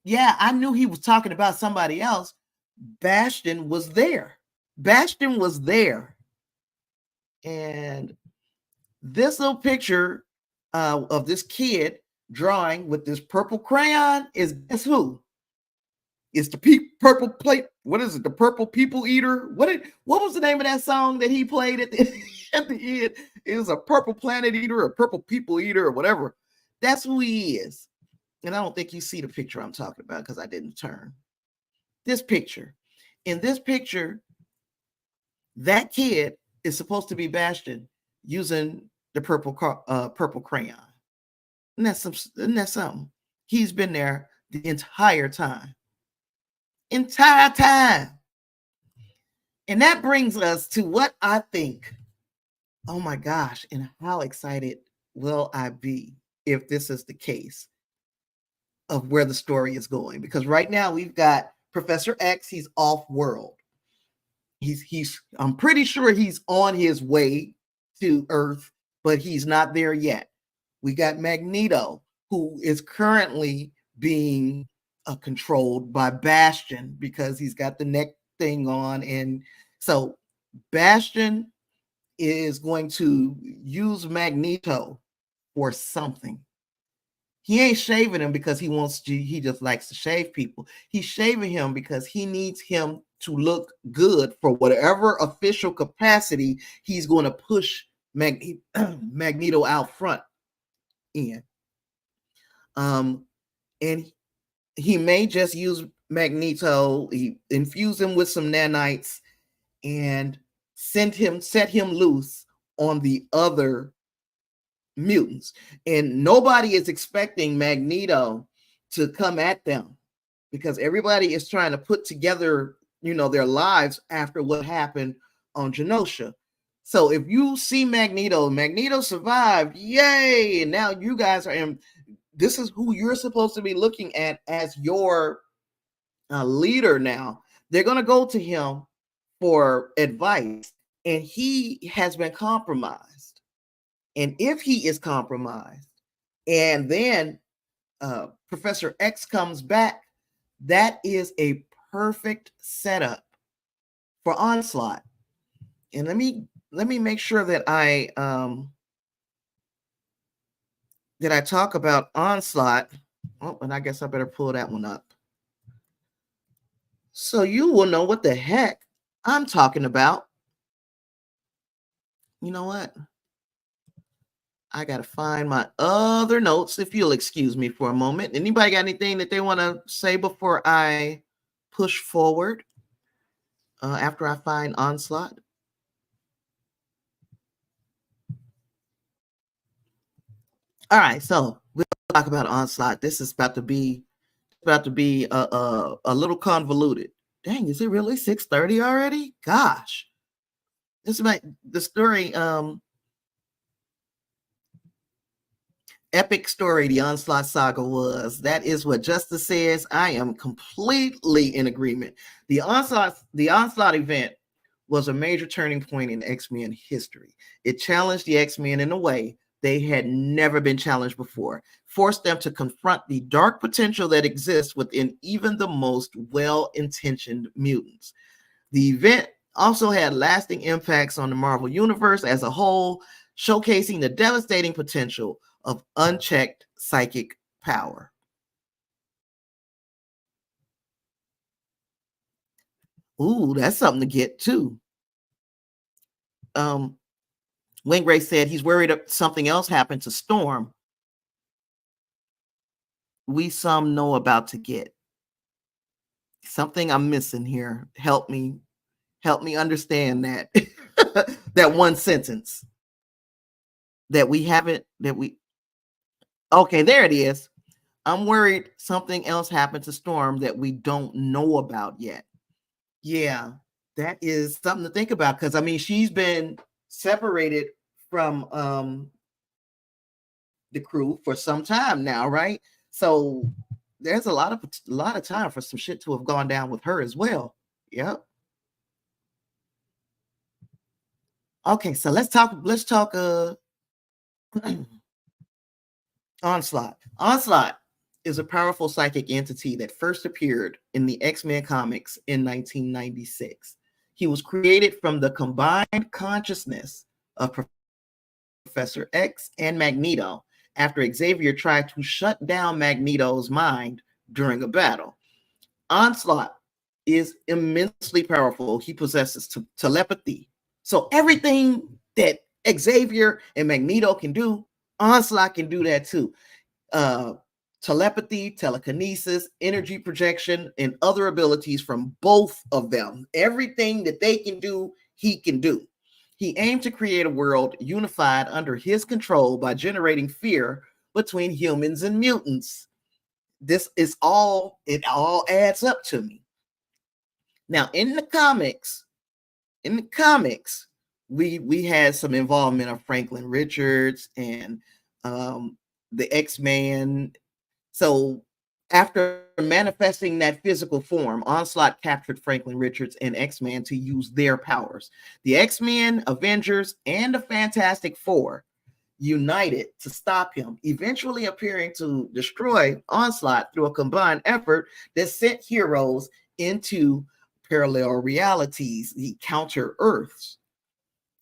yeah, I knew he was talking about somebody else. Bastion was there. Bastion was there. And this little picture of this kid drawing with this purple crayon is guess who? It's the purple plate. What is it? The Purple People Eater. What was the name of that song that he played at the end? It was a Purple Planet Eater, a Purple People Eater, or whatever. That's who he is. And I don't think you see the picture I'm talking about because I didn't turn. This picture. In this picture, that kid is supposed to be Bastion using the purple crayon. And that's something. He's been there the entire time. Entire time. And that brings us to what I think. Oh my gosh, and how excited will I be if this is the case of where the story is going? Because right now we've got Professor X, he's off world. I'm pretty sure he's on his way to Earth, but he's not there yet. We got Magneto, who is currently being controlled by Bastion because he's got the neck thing on. And so Bastion is going to use Magneto for something. He ain't shaving him because he just likes to shave people. He's shaving him because he needs him to look good for whatever official capacity he's going to push Magneto out front in. And he may just use Magneto, he infuse him with some nanites and set him loose on the other mutants. And nobody is expecting Magneto to come at them because everybody is trying to put together, their lives after what happened on Genosha. So if you see Magneto survived, yay! And now you guys are in. This is who you're supposed to be looking at as your leader now. They're going to go to him for advice, and he has been compromised. And if he is compromised, and then Professor X comes back, that is a perfect setup for Onslaught. And let me make sure that I talk about Onslaught. Oh, and I guess I better pull that one up, so you will know what the heck I'm talking about. You know what? I got to find my other notes, if you'll excuse me for a moment. Anybody got anything that they want to say before I push forward after I find Onslaught? All right, so we'll talk about Onslaught. This is about to be a little convoluted. Dang, is it really 6:30 already? Gosh. This is the story, epic story the Onslaught saga was. That is what Justice says. I am completely in agreement. The Onslaught event was a major turning point in X-Men history. It challenged the X-Men in a way they had never been challenged before, forced them to confront the dark potential that exists within even the most well-intentioned mutants. The event also had lasting impacts on the Marvel Universe as a whole, showcasing the devastating potential of unchecked psychic power. Ooh, that's something to get to. Wayne Gray said he's worried something else happened to Storm. We some know about to get. Something I'm missing here. Help me understand that. That one sentence. That we haven't, okay, there it is. I'm worried something else happened to Storm that we don't know about yet. Yeah, that is something to think about, because I mean, she's been separated from the crew for some time now, right? So there's a lot of time for some shit to have gone down with her as well. Yep. Okay, so let's talk Onslaught. Onslaught is a powerful psychic entity that first appeared in the X-Men comics in 1996. He was created from the combined consciousness of Professor X and Magneto after Xavier tried to shut down Magneto's mind during a battle. Onslaught is immensely powerful. He possesses telepathy. So everything that Xavier and Magneto can do, Onslaught can do that too. Telepathy, telekinesis, energy projection, and other abilities from both of them. Everything that they can do, he can do. He aimed to create a world unified under his control by generating fear between humans and mutants. It all adds up to me. Now, in the comics, we had some involvement of Franklin Richards and the X-Men. So after manifesting that physical form, Onslaught captured Franklin Richards and X-Men to use their powers. The X-Men, Avengers, and the Fantastic Four united to stop him, eventually appearing to destroy Onslaught through a combined effort that sent heroes into parallel realities, the counter Earths.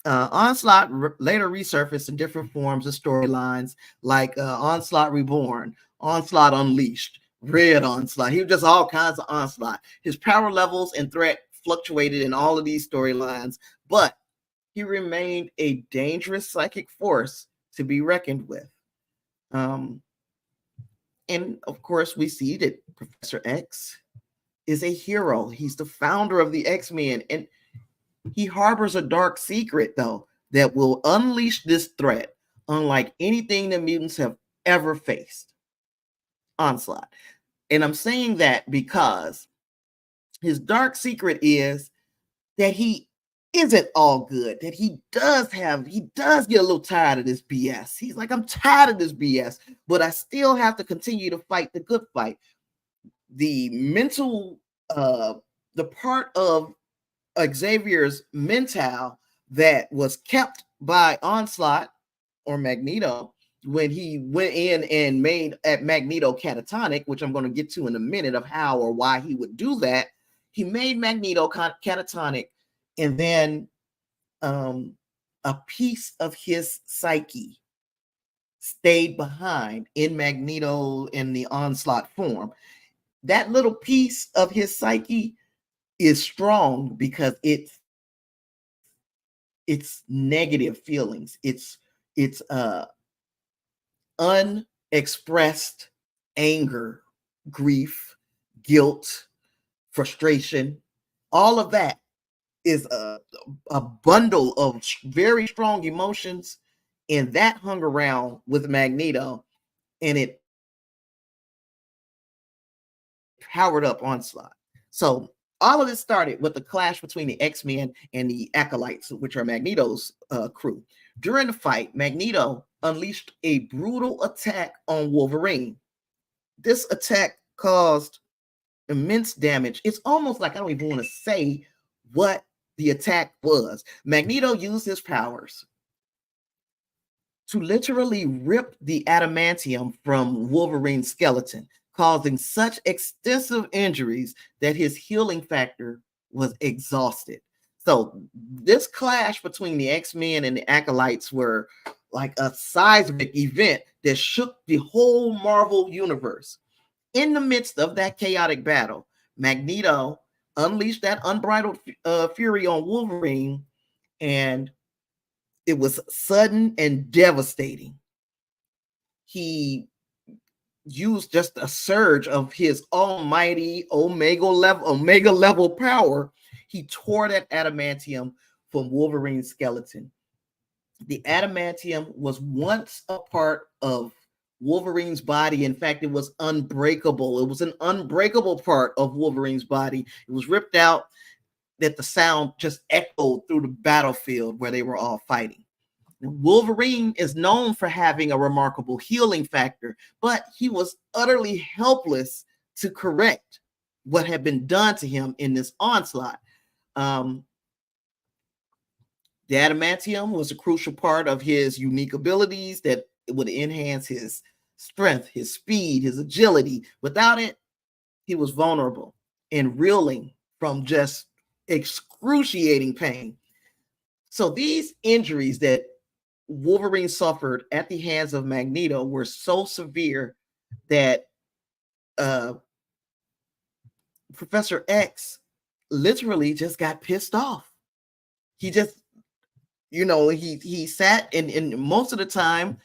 Onslaught later resurfaced in different forms of storylines like Onslaught Reborn, Onslaught Unleashed, Red Onslaught. He was just all kinds of Onslaught. His power levels and threat fluctuated in all of these storylines, but he remained a dangerous psychic force to be reckoned with. And of course, we see that Professor X is a hero. He's the founder of the X-Men, and he harbors a dark secret, though, that will unleash this threat unlike anything the mutants have ever faced. Onslaught. And I'm saying that because his dark secret is that he isn't all good, that he does get a little tired of this BS. He's like, I'm tired of this BS, but I still have to continue to fight the good fight. The mental, the part of Xavier's mental that was kept by Onslaught or Magneto when he went in and made at Magneto catatonic, which I'm going to get to in a minute of how or why he would do that. He made Magneto catatonic, and then a piece of his psyche stayed behind in Magneto in the Onslaught form. That little piece of his psyche is strong because it's negative feelings. It's unexpressed anger, grief, guilt, frustration. All of that is a bundle of very strong emotions, and that hung around with Magneto, and it powered up Onslaught. So all of this started with the clash between the X-Men and the Acolytes, which are Magneto's crew. During the fight, Magneto unleashed a brutal attack on Wolverine. This attack caused immense damage. It's almost like I don't even want to say what the attack was. Magneto used his powers to literally rip the adamantium from Wolverine's skeleton, causing such extensive injuries that his healing factor was exhausted. So this clash between the X-Men and the Acolytes were like a seismic event that shook the whole Marvel universe. In the midst of that chaotic battle, Magneto unleashed that unbridled fury on Wolverine, and it was sudden and devastating. He used just a surge of his almighty omega level power. He tore that adamantium from Wolverine's skeleton. The adamantium was once a part of Wolverine's body. In fact, it was unbreakable. It was an unbreakable part of Wolverine's body. It was ripped out that the sound just echoed through the battlefield where they were all fighting. Wolverine is known for having a remarkable healing factor, but he was utterly helpless to correct what had been done to him in this onslaught. The adamantium was a crucial part of his unique abilities that would enhance his strength, his speed, his agility. Without it, he was vulnerable and reeling from just excruciating pain. So these injuries that Wolverine suffered at the hands of Magneto were so severe that Professor X literally just got pissed off. He just, he sat and most of the time,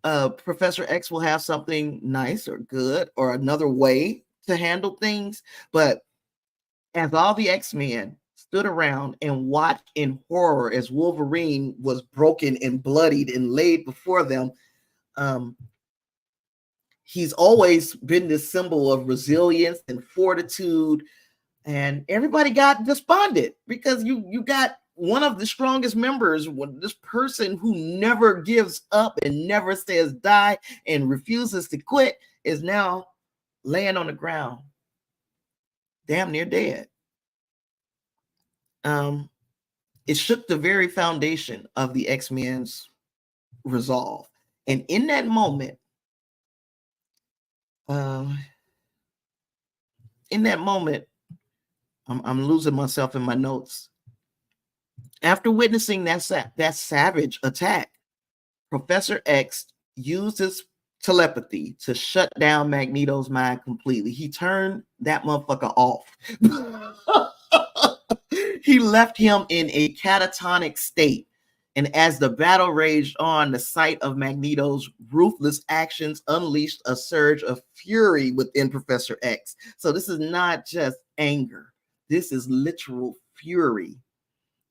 Professor X will have something nice or good or another way to handle things. But as all the X-Men stood around and watched in horror as Wolverine was broken and bloodied and laid before them, he's always been this symbol of resilience and fortitude, and everybody got despondent because you got one of the strongest members, this person who never gives up and never says die and refuses to quit, is now laying on the ground, damn near dead. It shook the very foundation of the X-Men's resolve. And in that moment, I'm losing myself in my notes. After witnessing that savage attack, Professor X used his telepathy to shut down Magneto's mind completely. He turned that motherfucker off. He left him in a catatonic state. And as the battle raged on, the sight of Magneto's ruthless actions unleashed a surge of fury within Professor X. So this is not just anger. This is literal fury.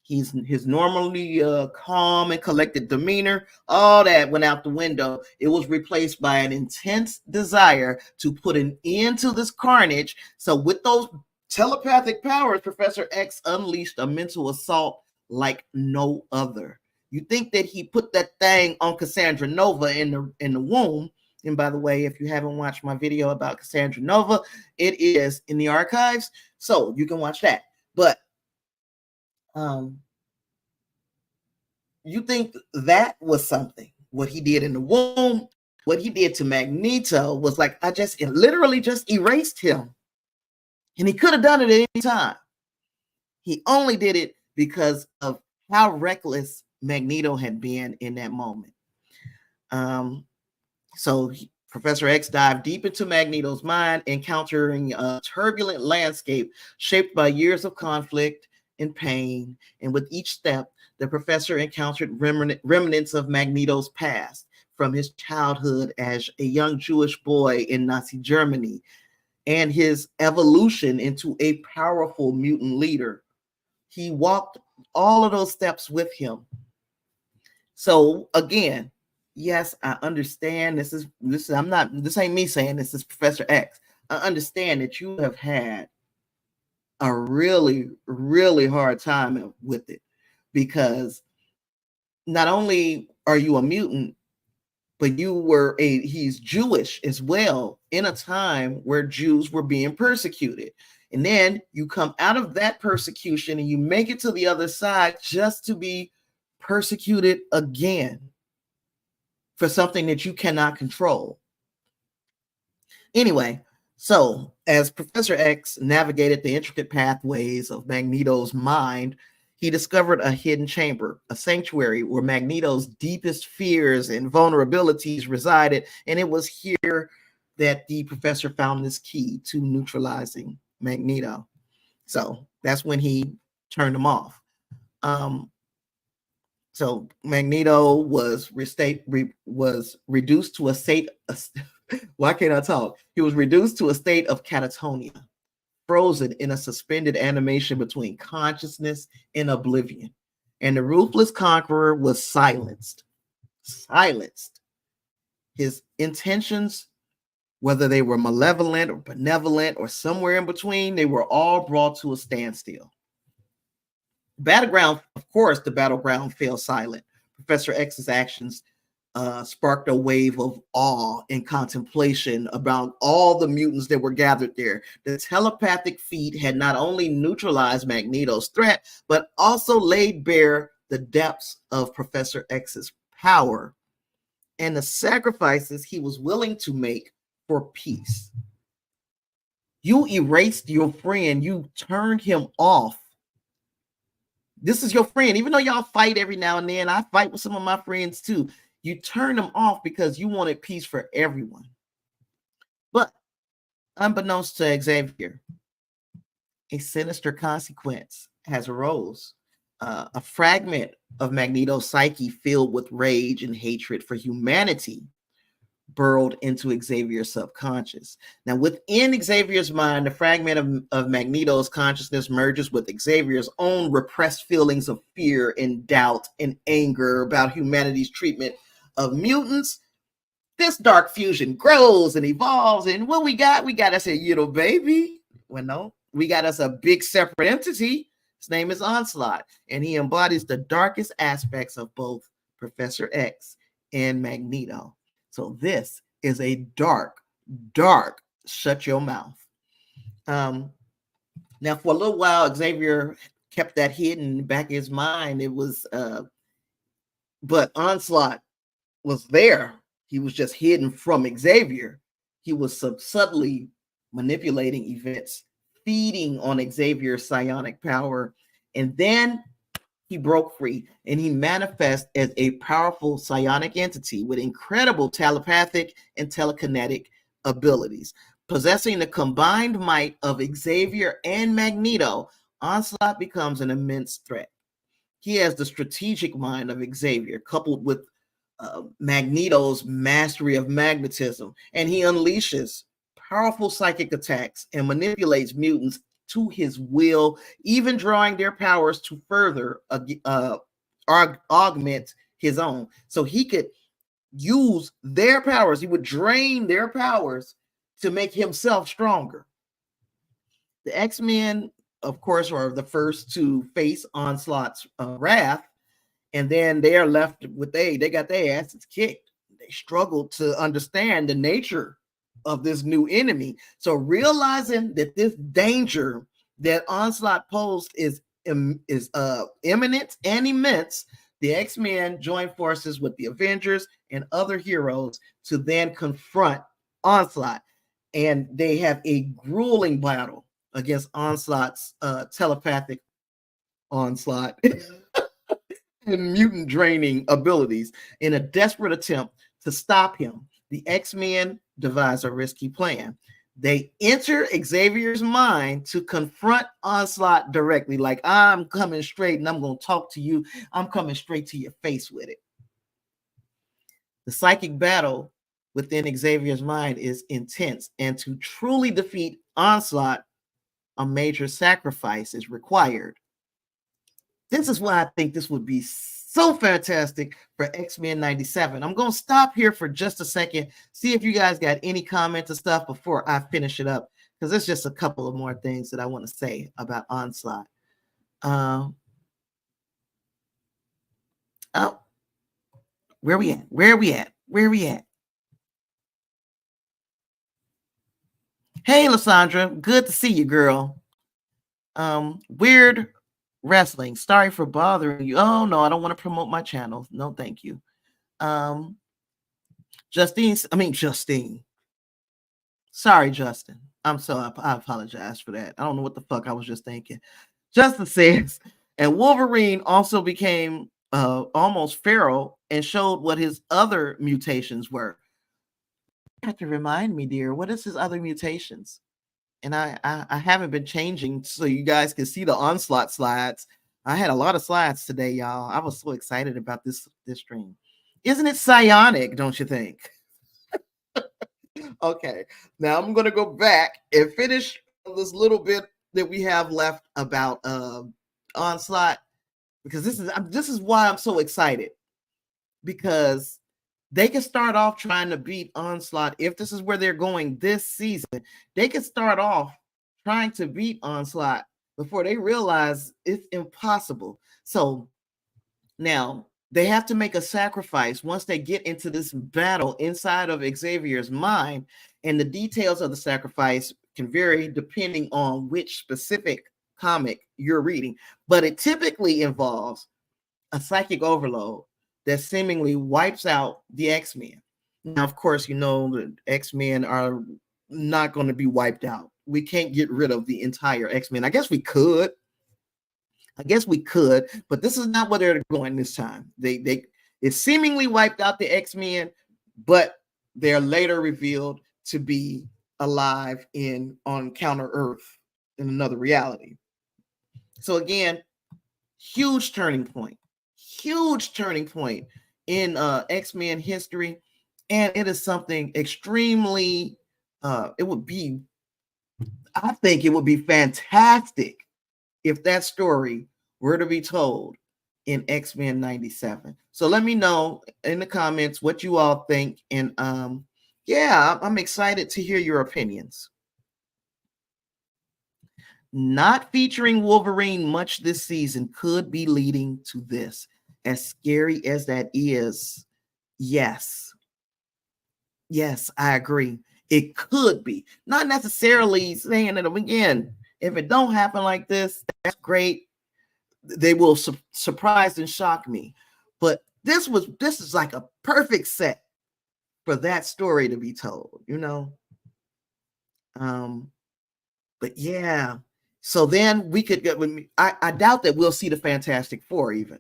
His normally calm and collected demeanor, all that went out the window. It was replaced by an intense desire to put an end to this carnage. So with those telepathic powers, Professor X unleashed a mental assault like no other. You think that he put that thing on Cassandra Nova in the womb. And by the way, if you haven't watched my video about Cassandra Nova, it is in the archives, so you can watch that. But you think that was something? What he did in the womb, what he did to Magneto was like, it literally just erased him. And he could have done it at any time. He only did it because of how reckless Magneto had been in that moment. Professor X dived deep into Magneto's mind, encountering a turbulent landscape shaped by years of conflict and pain. And with each step, the professor encountered remnants of Magneto's past, from his childhood as a young Jewish boy in Nazi Germany, and his evolution into a powerful mutant leader. He walked all of those steps with him. So again, yes, I understand. This ain't me saying this, is Professor X. I understand that you have had a really, really hard time with it, because not only are you a mutant, but he's Jewish as well, in a time where Jews were being persecuted. And then you come out of that persecution and you make it to the other side just to be persecuted again for something that you cannot control. Anyway, so as Professor X navigated the intricate pathways of Magneto's mind, he discovered a hidden chamber, a sanctuary where Magneto's deepest fears and vulnerabilities resided. And it was here that the professor found this key to neutralizing Magneto. So that's when he turned him off. So Magneto was reduced to a state. Why can't I talk? He was reduced to a state of catatonia, frozen in a suspended animation between consciousness and oblivion. And the ruthless conqueror was silenced. His intentions, whether they were malevolent or benevolent or somewhere in between, they were all brought to a standstill. Battleground, of course, the battleground fell silent. Professor X's actions sparked a wave of awe and contemplation about all the mutants that were gathered there. The telepathic feat had not only neutralized Magneto's threat, but also laid bare the depths of Professor X's power and the sacrifices he was willing to make for peace. You erased your friend. You turned him off. This is your friend. Even though y'all fight every now and then, I fight with some of my friends too. You turn them off because you wanted peace for everyone. But unbeknownst to Xavier, a sinister consequence has arose. A fragment of Magneto's psyche filled with rage and hatred for humanity burrowed into Xavier's subconscious. Now, within Xavier's mind, the fragment of Magneto's consciousness merges with Xavier's own repressed feelings of fear and doubt and anger about humanity's treatment of mutants. This dark fusion grows and evolves, and what we got us a little baby. Well, no, we got us a big separate entity. His name is Onslaught, and he embodies the darkest aspects of both Professor X and Magneto. So this is a dark, shut your mouth. Now, for a little while, Xavier kept that hidden back in his mind. It was, but Onslaught was there. He was just hidden from Xavier. He was subtly manipulating events, feeding on Xavier's psionic power, and then he broke free and he manifests as a powerful psionic entity with incredible telepathic and telekinetic abilities. Possessing the combined might of Xavier and Magneto, Onslaught becomes an immense threat. He has the strategic mind of Xavier, coupled with Magneto's mastery of magnetism, and he unleashes powerful psychic attacks and manipulates mutants to his will, even drawing their powers to further augment his own. So he could use their powers, he would drain their powers to make himself stronger. The X-Men, of course, are the first to face Onslaught's wrath, and then they are left with they got their asses kicked. They struggled to understand the nature of this new enemy. So realizing that this danger that Onslaught posed is imminent and immense, the X-Men join forces with the Avengers and other heroes to then confront Onslaught, and they have a grueling battle against Onslaught's telepathic onslaught and mutant draining abilities. In a desperate attempt to stop him, the X-Men devise a risky plan. They enter Xavier's mind to confront Onslaught directly, like, I'm coming straight and I'm going to talk to you. I'm coming straight to your face with it. The psychic battle within Xavier's mind is intense, and to truly defeat Onslaught, a major sacrifice is required. This is why I think this would be so fantastic for X-Men 97. I'm going to stop here for just a second, see if you guys got any comments and stuff before I finish it up, because there's just a couple of more things that I want to say about Onslaught. Oh, where we at? Where we at? Where we at? Hey, Lysandra, good to see you, girl. Weird Wrestling, sorry for bothering you. Oh no, I don't want to promote my channel. No, thank you. Justine. Sorry, Justin. I apologize for that. I don't know what the fuck I was just thinking. Justin says, and Wolverine also became almost feral and showed what his other mutations were. You have to remind me, dear, what is his other mutations? And I haven't been changing so you guys can see the Onslaught slides. I had a lot of slides today, y'all. I was so excited about this stream. Isn't it psionic, don't you think? Okay, now I'm going to go back and finish this little bit that we have left about Onslaught, because this is why I'm so excited, because they can start off trying to beat Onslaught. If this is where they're going this season, they can start off trying to beat Onslaught before they realize it's impossible. So now they have to make a sacrifice once they get into this battle inside of Xavier's mind, and the details of the sacrifice can vary depending on which specific comic you're reading, but it typically involves a psychic overload that seemingly wipes out the X-Men. Now, of course, you know the X-Men are not going to be wiped out. We can't get rid of the entire X-Men. I guess we could, but this is not where they're going this time. It seemingly wiped out the X-Men, but they're later revealed to be alive on Counter Earth in another reality. So again, huge turning point in X-Men history, and it is something extremely I think it would be fantastic if that story were to be told in X-Men 97. So let me know in the comments what you all think, and yeah, I'm excited to hear your opinions. Not featuring Wolverine much this season could be leading to this. As scary as that is, yes, I agree. It could be. Not necessarily saying that, again, if it don't happen like this, that's great. They will surprise and shock me. But this is like a perfect set for that story to be told, you know? But yeah. So then we could get, I doubt that we'll see the Fantastic Four even.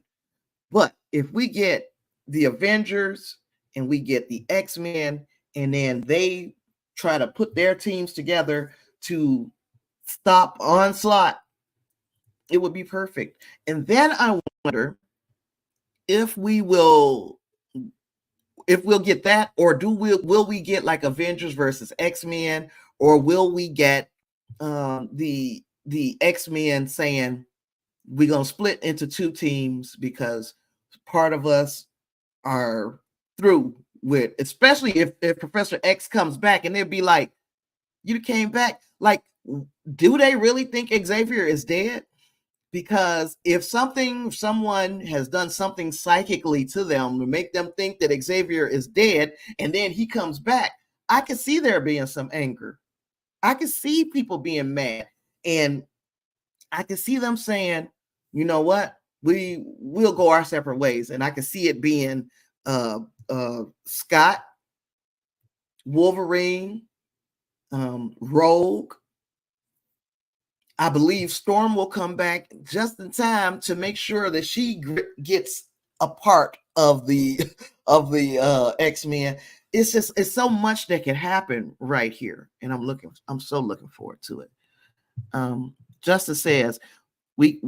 But if we get the Avengers and we get the X-Men, and then they try to put their teams together to stop Onslaught, It would be perfect. And then I wonder if we'll get that, or will we get like Avengers versus X-Men, or will we get the X-Men saying we're gonna split into two teams because part of us are through with, especially if Professor X comes back, and they'd be like, you came back. Like, do they really think Xavier is dead? Because if someone has done something psychically to them to make them think that Xavier is dead, and then he comes back, I can see there being some anger. I can see people being mad, and I can see them saying, you know what, we'll go our separate ways. And I can see it being Scott, Wolverine, Rogue. I believe Storm will come back just in time to make sure that she gets a part of the X-Men. It's so much that can happen right here, and I'm so looking forward to it. Justice says we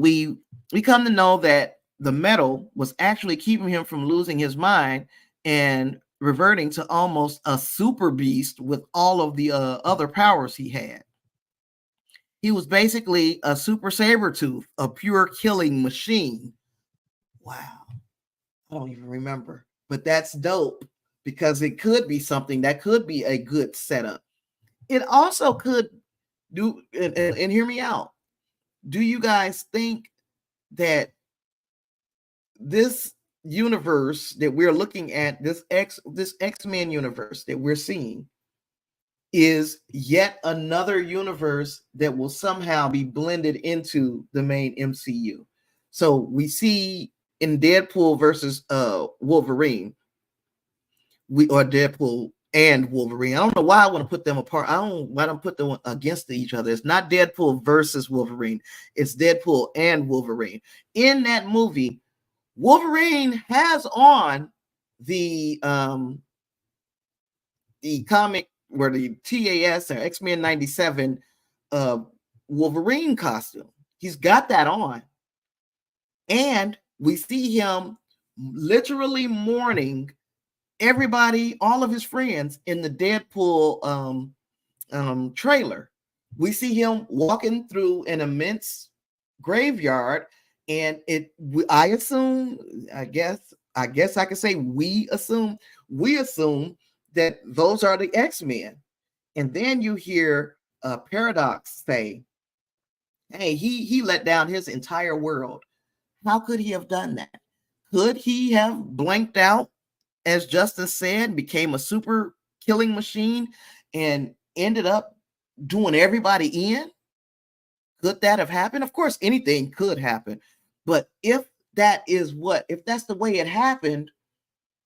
come to know that the metal was actually keeping him from losing his mind and reverting to almost a super beast with all of the other powers he had. He was basically a super saber tooth, a pure killing machine. Wow. I don't even remember, but that's dope because it could be something that could be a good setup. It also could do, and hear me out. Do you guys think that this universe that we're looking at, this X-Men universe that we're seeing, is yet another universe that will somehow be blended into the main MCU? So we see in Deadpool versus Wolverine, or Deadpool and Wolverine. I don't know why I want to put them apart. I don't want to put them against each other. It's not Deadpool versus Wolverine. It's Deadpool and Wolverine. In that movie, Wolverine has on the comic, where the TAS or X-Men 97 Wolverine costume. He's got that on. And we see him literally mourning everybody, all of his friends in the Deadpool trailer. We see him walking through an immense graveyard, and I guess I could say we assume that those are the X-Men. And then you hear Paradox say, hey, he let down his entire world. How could he have done that? Could he have blanked out, as Justin said, became a super killing machine and ended up doing everybody in? Could that have happened? Of course, anything could happen. But if that's the way it happened,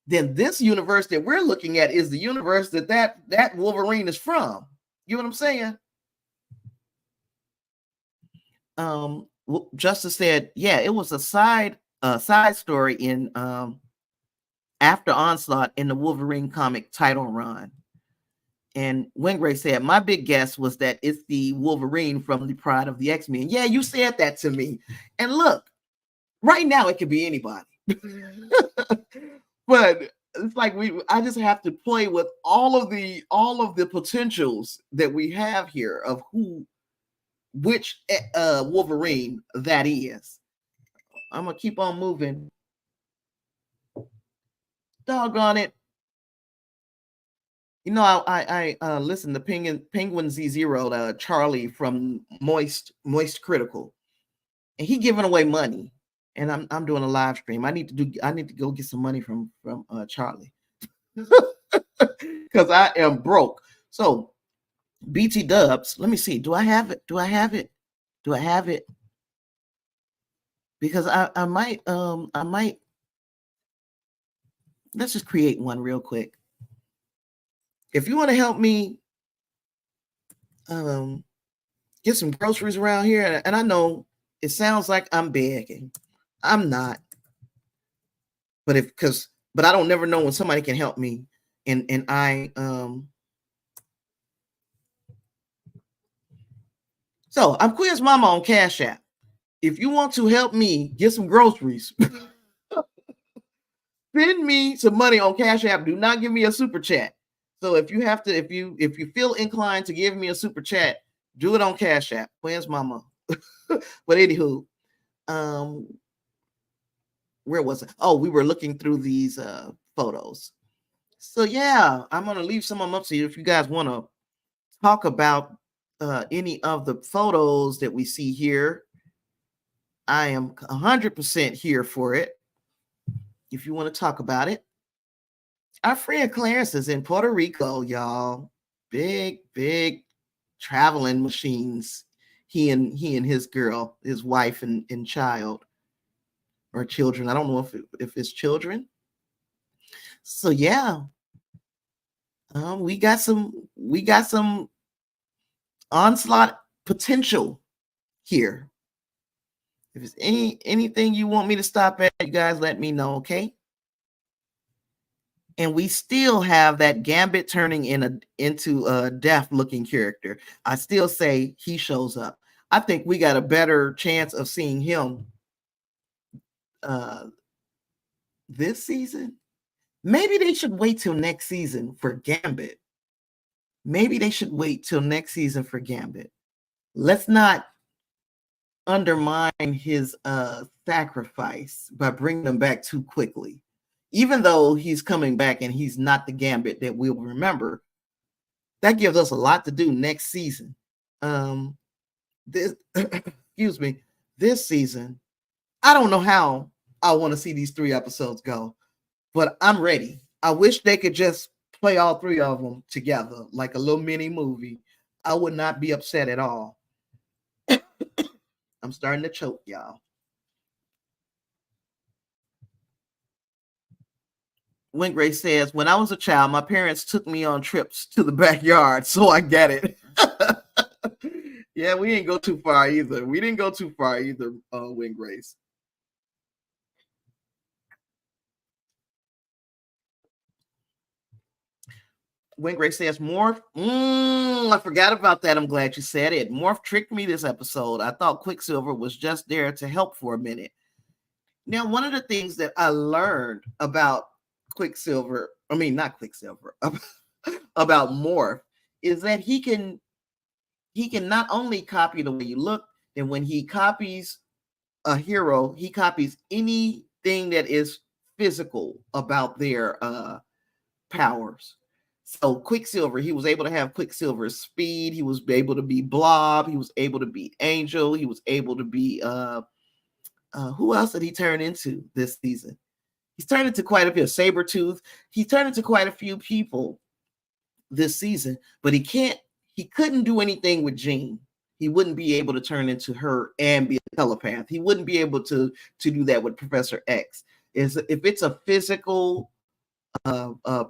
then this universe that we're looking at is the universe that Wolverine is from. You know what I'm saying? Justice said, yeah, it was a side story in after Onslaught in the Wolverine comic title run. And Wingray said, my big guess was that it's the Wolverine from the Pride of the X-Men. Yeah, you said that to me. And look, right now it could be anybody. But it's like I just have to play with all of the potentials that we have here of which Wolverine that is. I'm gonna keep on moving. Doggone it. You know, I listened to Penguin Z0, Charlie from Moist Critical, and he giving away money, and I'm doing a live stream. I need to go get some money from Charlie because I am broke. So BT Dubs, let me see. Do I have it? Because I might let's just create one real quick. If you want to help me get some groceries around here, and I know it sounds like I'm begging. I'm not. But I don't never know when somebody can help me. And I so I'm Quiz Mama on Cash App. if you want to help me get some groceries, send me some money on Cash App. Do not give me a super chat. So if you have to, if you feel inclined to give me a super chat, do it on Cash App. Where's Mama? But anywho, where was it? Oh, we were looking through these photos. So yeah, I'm gonna leave some of them up to you if you guys want to talk about any of the photos that we see here. I am 100% here for it. If you want to talk about it. Our friend Clarence is in Puerto Rico, y'all. Big traveling machines. He and his girl, his wife and child, or children. I don't know if it's children. So yeah, we got some onslaught potential here. If it's anything you want me to stop at, you guys let me know, okay? And we still have that Gambit turning into a deaf-looking character. I still say he shows up. I think we got a better chance of seeing him this season. Maybe they should wait till next season for Gambit. Let's not undermine his sacrifice by bringing him back too quickly. Even though he's coming back and he's not the Gambit that we'll remember, that gives us a lot to do next season. This this season, I don't know how I want to see these 3 episodes go, but I'm ready. I wish they could just play all 3 of them together like a little mini movie. I would not be upset at all. I'm starting to choke, y'all. When Grace says, when I was a child, my parents took me on trips to the backyard, so I get it. Yeah, we didn't go too far either. When Grace. When Grace says, Morph, I forgot about that. I'm glad you said it. Morph tricked me this episode. I thought Quicksilver was just there to help for a minute. Now, one of the things that I learned about Quicksilver, not Quicksilver, about Morph, is that he can not only copy the way you look, and when he copies a hero, he copies anything that is physical about their powers. So Quicksilver, he was able to have Quicksilver's speed. He was able to be Blob. He was able to be Angel. He was able to be who else did he turn into this season? He's turned into quite a few. Sabretooth. He turned into quite a few people this season, but he couldn't do anything with Jean. He wouldn't be able to turn into her and be a telepath. He wouldn't be able to do that with Professor X. If it's a physical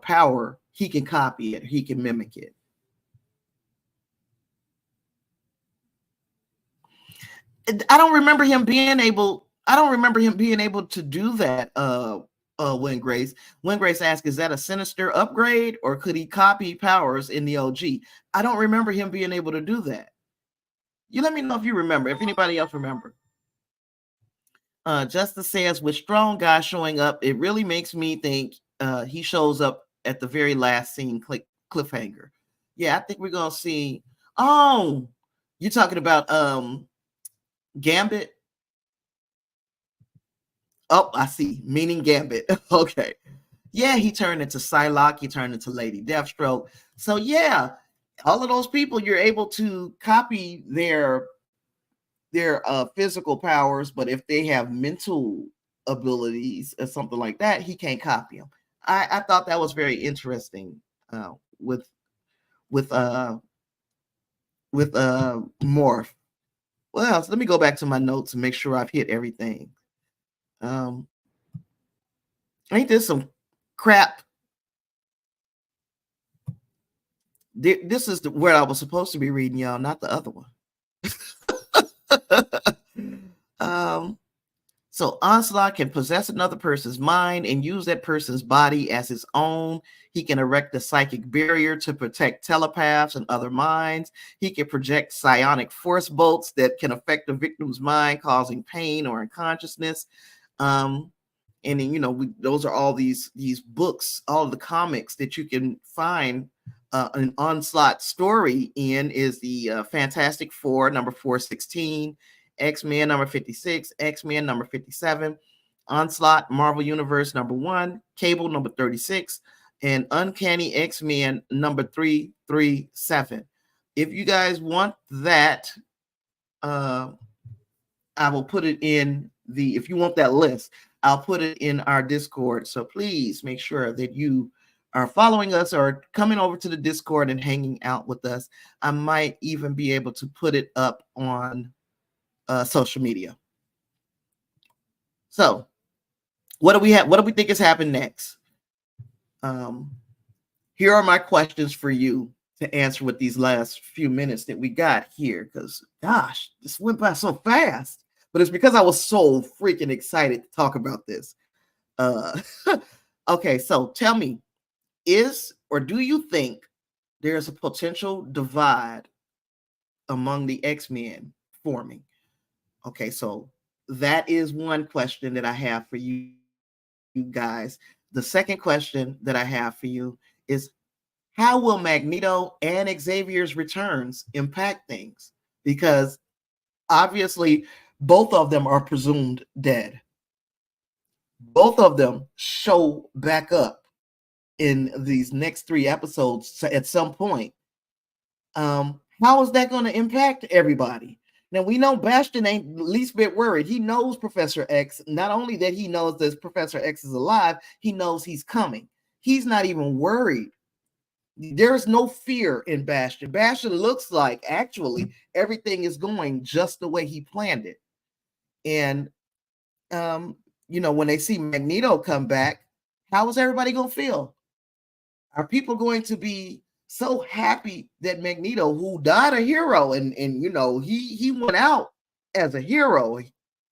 power, he can copy it. He can mimic it. I don't remember him being able to do that. When Grace asked, is that a Sinister upgrade or could he copy powers in the OG? I don't remember him being able to do that. You let me know if you remember, if anybody else remember. Justice says, with Strong Guy showing up, it really makes me think he shows up at the very last scene cliffhanger. Yeah, I think we're gonna see. Oh, you're talking about Gambit. Oh, I see. Meaning Gambit. Okay. Yeah, he turned into Psylocke. He turned into Lady Deathstroke. So yeah, all of those people, you're able to copy their physical powers, but if they have mental abilities or something like that, he can't copy them. I thought that was very interesting with Morph. Well, so let me go back to my notes and make sure I've hit everything. Ain't this some crap? This is where I was supposed to be reading, y'all, not the other one. So Onslaught can possess another person's mind and use that person's body as his own. He can erect a psychic barrier to protect telepaths and other minds. He can project psionic force bolts that can affect the victim's mind, causing pain or unconsciousness. And then, those are all these books, all of the comics that you can find an Onslaught story in is the Fantastic Four, number 416, X-Men, number 56, X-Men, number 57, Onslaught, Marvel Universe, number 1, Cable, number 36, and Uncanny X-Men, number 337. If you guys want that, I will put it in if you want that list, I'll put it in our Discord. So please make sure that you are following us or coming over to the Discord and hanging out with us. I might even be able to put it up on social media. So what do we have? What do we think is happening next? Here are my questions for you to answer with these last few minutes that we got here, because gosh, this went by so fast. But it's because I was so freaking excited to talk about this. Okay, so tell me, do you think there's a potential divide among the X-Men forming? Okay, so that is one question that I have for you guys. The second question that I have for you is, how will Magneto and Xavier's returns impact things? Because obviously, both of them are presumed dead. Both of them show back up in these next 3 episodes at some point. How is that going to impact everybody? Now, we know Bastion ain't the least bit worried. He knows Professor X. Not only that he knows that Professor X is alive, he knows he's coming. He's not even worried. There's no fear in Bastion. Bastion looks like actually everything is going just the way he planned it. And, when they see Magneto come back, how is everybody going to feel? Are people going to be so happy that Magneto, who died a hero, and he went out as a hero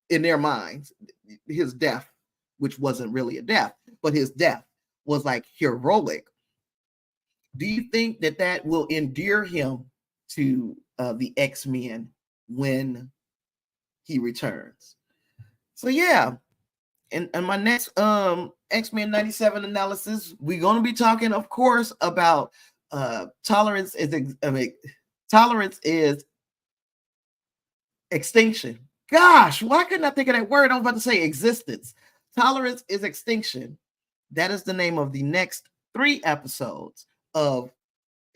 in their minds, his death, which wasn't really a death, but his death was like heroic. Do you think that will endear him to the X-Men when he returns? So yeah, and my next X-Men 97 analysis, we're going to be talking, of course, about tolerance is extinction. Gosh, why couldn't I think of that word? I was about to say existence. Tolerance is extinction. That is the name of the next 3 episodes of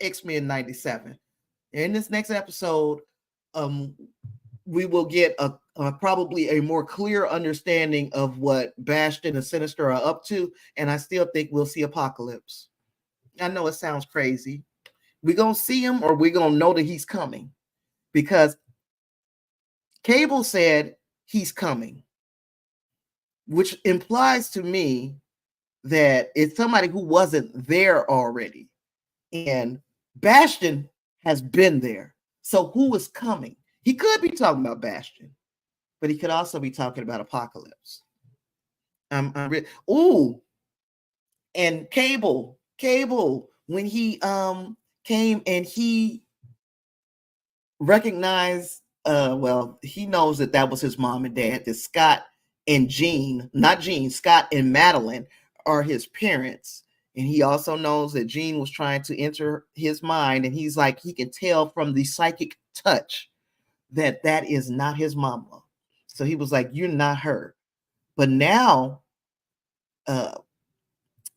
X-Men 97. In this next episode, we will get probably a more clear understanding of what Bastion and Sinister are up to, and I still think we'll see Apocalypse. I know it sounds crazy. We're going to see him, or we're going to know that he's coming, because Cable said he's coming, which implies to me that it's somebody who wasn't there already. And Bastion has been there. So who is coming? He could be talking about Bastion, but he could also be talking about Apocalypse. And Cable, when he came and he recognized, he knows that was his mom and dad, that Scott and Scott and Madeline are his parents. And he also knows that Jean was trying to enter his mind, and he's like, he can tell from the psychic touch that is not his mama. So he was like, you're not her. But now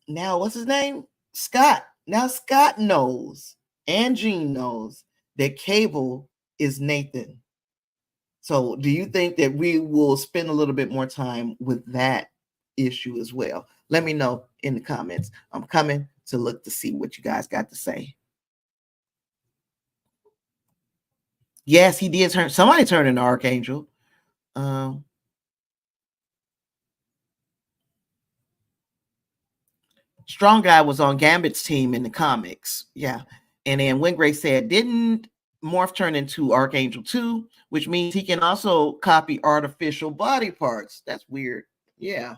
what's his name? Scott. Now Scott knows, and Jean knows, that Cable is Nathan. So do you think that we will spend a little bit more time with that issue as well? Let me know in the comments. I'm coming to look to see what you guys got to say. Yes, he did somebody turned into Archangel. Strong Guy was on Gambit's team in the comics. Yeah. And then Wingray said, didn't Morph turned into Archangel 2, which means he can also copy artificial body parts. That's weird. Yeah.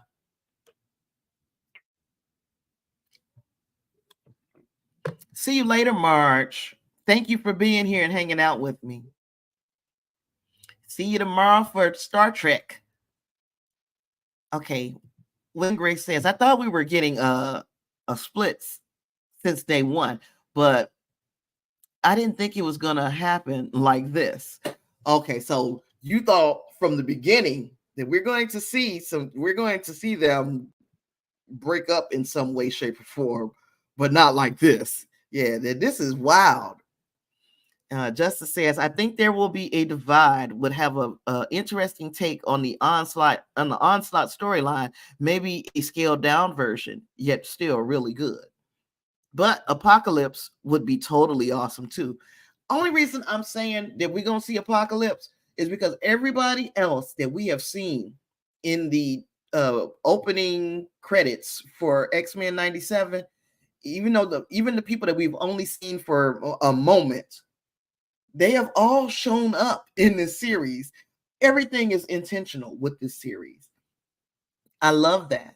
See you later, Marge. Thank you for being here and hanging out with me. See you tomorrow for Star Trek. Okay. When Grace says, I thought we were getting a splits since day one, but I didn't think it was gonna happen like this. Okay, so you thought from the beginning that we're going to see them break up in some way, shape, or form, but not like this. Yeah, this is wild. Justice says, I think there will be a divide. Would have a interesting take on the onslaught storyline, maybe a scaled down version, yet still really good. But Apocalypse would be totally awesome too. Only reason I'm saying that we're gonna see Apocalypse is because everybody else that we have seen in the opening credits for X-Men 97, even the people that we've only seen for a moment, they have all shown up in this series. Everything is intentional with this series. I love that.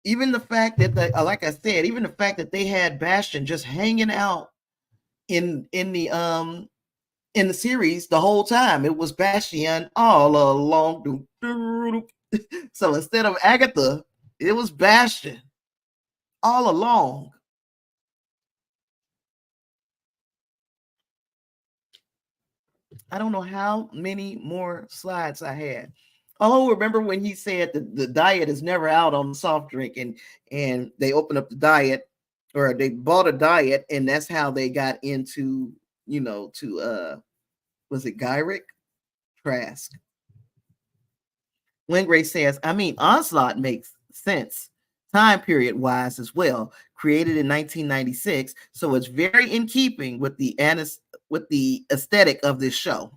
Even the fact that like I said, even the fact that they had Bastion just hanging out in the series the whole time. It was Bastion all along. So instead of Agatha, it was Bastion all along. I don't know how many more slides I had. Oh, remember when he said the diet is never out on the soft drink, and they opened up the diet, or they bought a diet, and that's how they got into, was it Gyrick? Trask. Wingray says, I mean, Onslaught makes sense time period wise as well. Created in 1996, so it's very in keeping with the aesthetic of this show.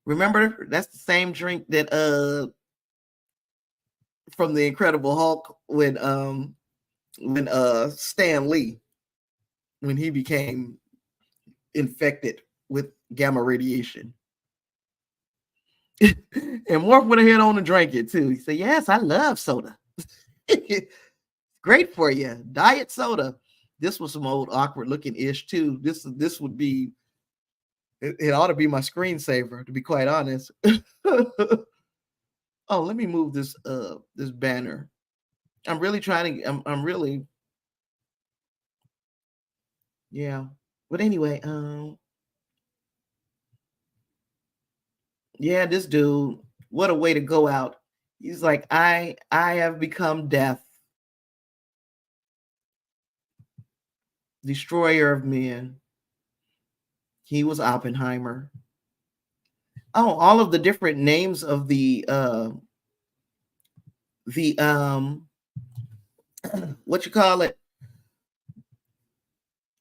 Remember, that's the same drink that from the Incredible Hulk when Stan Lee, when he became infected with gamma radiation. And Morph went ahead on and drank it too. He said, yes, I love soda. Great for you. Diet soda. This was some old awkward looking ish too. This would be, it ought to be my screensaver, to be quite honest. Oh, let me move this this banner. I'm really trying to, I'm really, yeah. But anyway, yeah, this dude, what a way to go out. He's like, I have become death, destroyer of men. He was Oppenheimer. Oh, all of the different names of the what you call it,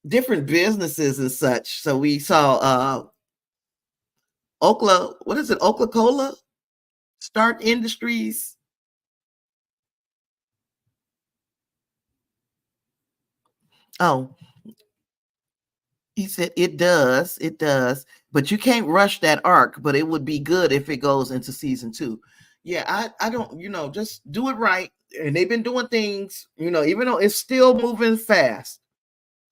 different businesses and such. So we saw what is it, Oklahoma Start Industries. Oh, he said it does, but you can't rush that arc. But it would be good if it goes into season 2. Yeah, I don't, just do it right. And they've been doing things, even though it's still moving fast.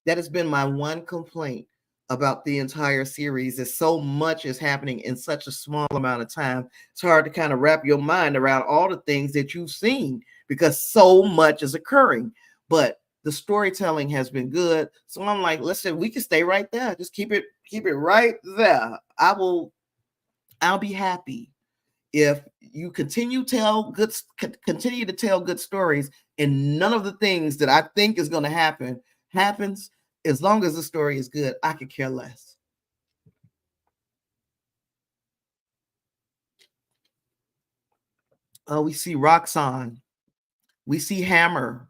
That has been my one complaint about the entire series, is so much is happening in such a small amount of time. It's hard to kind of wrap your mind around all the things that you've seen because so much is occurring. But the storytelling has been good. So I'm like, listen, we can stay right there. Just keep it right there. I'll be happy if you continue to tell good stories, and none of the things that I think is going to happen happens. As long as the story is good, I could care less. Oh, we see Roxxon. We see Hammer.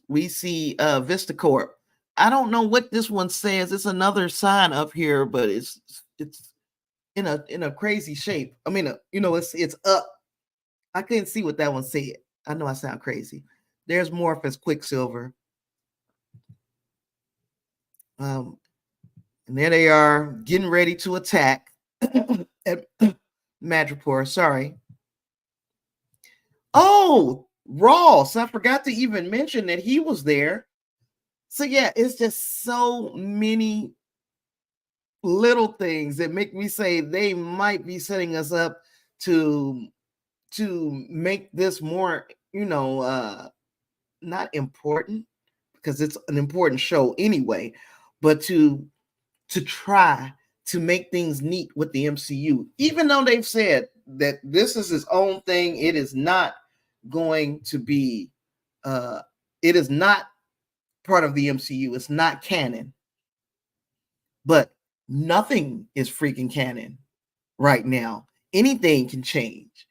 We see Vistacorp. I don't know what this one says. It's another sign up here, but it's in a crazy shape. I mean, it's up. I couldn't see what that one said. I know I sound crazy. There's Morph as Quicksilver. And there they are getting ready to attack at Madripoor. Sorry. Oh, Ross. I forgot to even mention that he was there. So yeah, it's just so many little things that make me say they might be setting us up to make this more, not important, because it's an important show anyway, but to try to make things neat with the MCU, even though they've said that this is its own thing. It is not going to be it is not part of the MCU. It's not canon. But nothing is freaking canon right now. Anything can change.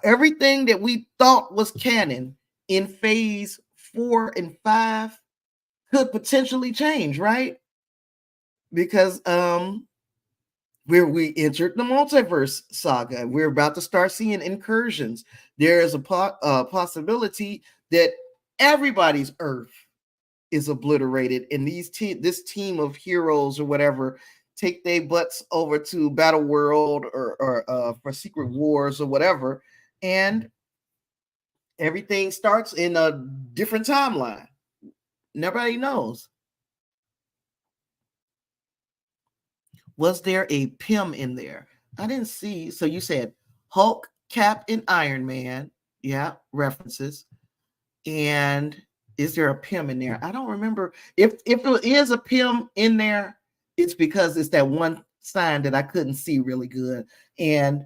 Everything that we thought was canon in phase 4 and 5 could potentially change, right? Because we entered the multiverse saga. We're about to start seeing incursions. There is a possibility that everybody's Earth is obliterated, and this team of heroes or whatever take their butts over to Battle World or for Secret Wars or whatever, and everything starts in a different timeline. Nobody knows. Was there a Pym in there? I didn't see. So you said Hulk, Cap, and Iron Man. Yeah, references. And is there a Pym in there? I don't remember. If there is a Pym in there, it's because it's that one sign that I couldn't see really good. And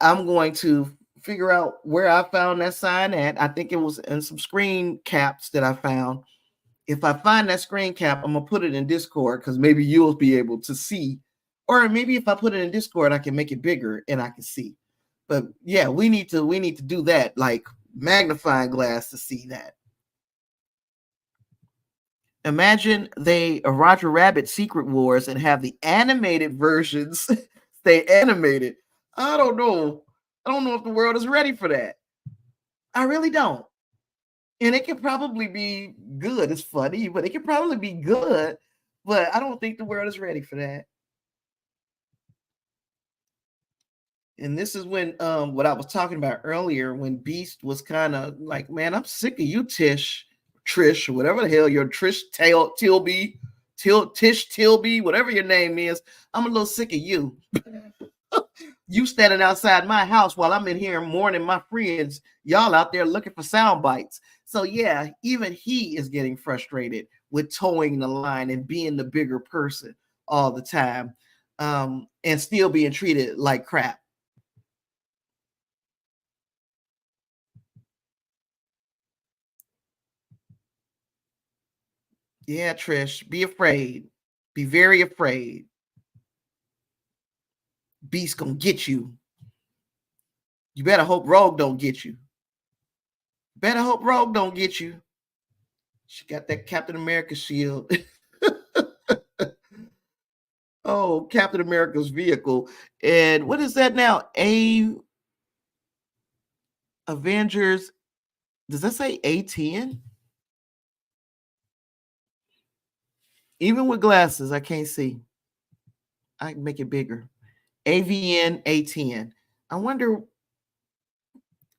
I'm going to figure out where I found that sign at. I think it was in some screen caps that I found. If I find that screen cap, I'm gonna put it in Discord, because maybe you'll be able to see. Or maybe if I put it in Discord, I can make it bigger and I can see. But yeah, we need to do that, like magnifying glass to see that. Imagine a Roger Rabbit Secret Wars and have the animated versions stay animated. I don't know. I don't know if the world is ready for that. I really don't. And it could probably be good. It's funny, but it could probably be good. But I don't think the world is ready for that. And this is when what I was talking about earlier, when Beast was kind of like, man, I'm sick of you, Trish, whatever the hell your Tish Tilby, whatever your name is. I'm a little sick of you. You standing outside my house while I'm in here mourning my friends. Y'all out there looking for sound bites. So yeah, even he is getting frustrated with towing the line and being the bigger person all the time, and still being treated like crap. Yeah, Trish, be afraid. Be very afraid. Beast gonna get you. You better hope Rogue don't get you. Better hope Rogue don't get you. She got that Captain America shield. Oh, Captain America's vehicle. And what is that now? Avengers. Does that say A10? Even with glasses, I can't see. I can make it bigger. AVN A10. I wonder.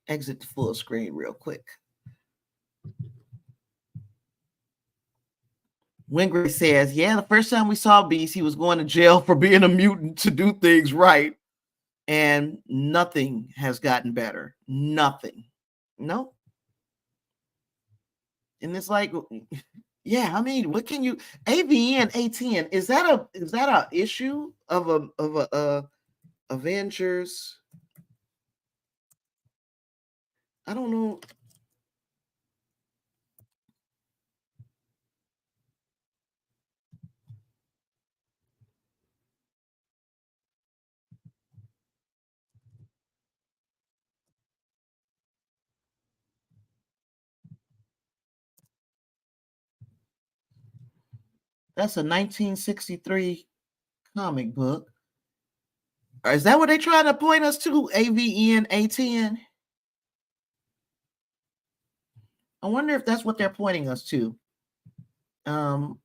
Exit the full screen real quick. Wingray says, yeah, the first time we saw Beast, he was going to jail for being a mutant to do things right. And nothing has gotten better. Nothing. No. And it's like, yeah, I mean, what can you AVN A10? Is that a issue of a Avengers? I don't know. That's a 1963 comic book. Is that what they trying to point us to? AVN A10? I wonder if that's what they're pointing us to. Well,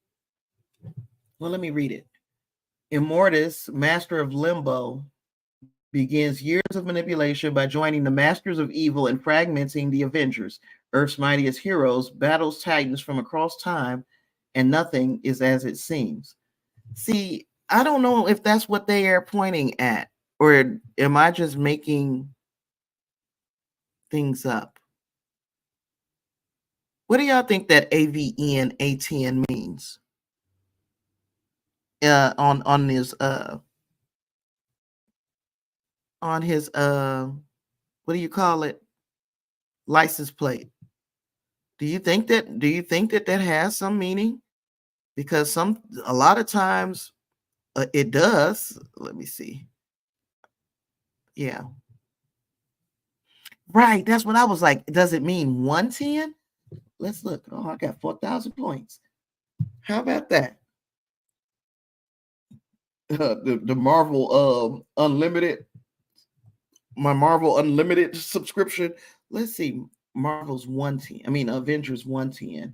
let me read it. Immortus, master of limbo, begins years of manipulation by joining the masters of evil and fragmenting the Avengers. Earth's mightiest heroes battles titans from across time, and nothing is as it seems. See, I don't know if that's what they are pointing at, or am I just making things up? What do y'all think that AVN ATN means? On his what do you call it? License plate. Do you think that has some meaning? Because a lot of times it does. Let me see. Yeah. Right. That's what I was like. Does it mean 110? Let's look. Oh, I got 4,000 points. How about that? The Marvel Unlimited, my Marvel Unlimited subscription. Let's see. Marvel's 110. I mean Avengers 110.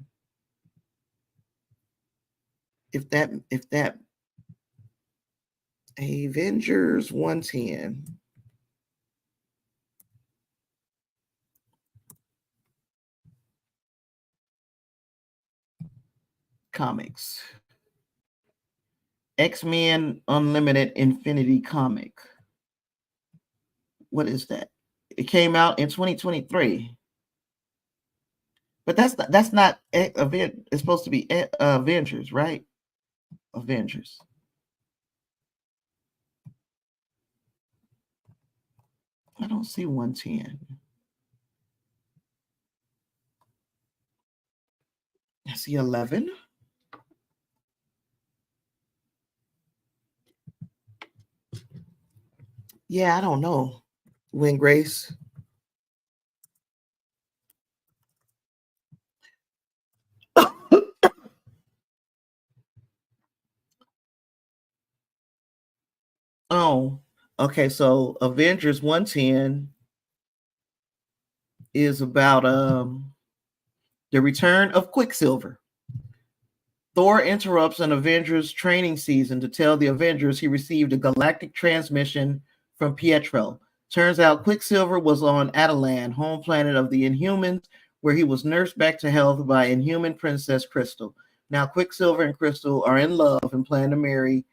If that Avengers 110. Comics. X-Men Unlimited Infinity comic. What is that? It came out in 2023. But that's not event. It's supposed to be Avengers, right? Avengers. I don't see 110. I see 11. Yeah, I don't know. Win Grace. Oh, okay. So Avengers 110 is about the return of Quicksilver. Thor interrupts an Avengers training season to tell the Avengers he received a galactic transmission from Pietro. Turns out Quicksilver was on Atalan, home planet of the Inhumans, where he was nursed back to health by Inhuman Princess Crystal. Now Quicksilver and Crystal are in love and plan to marry.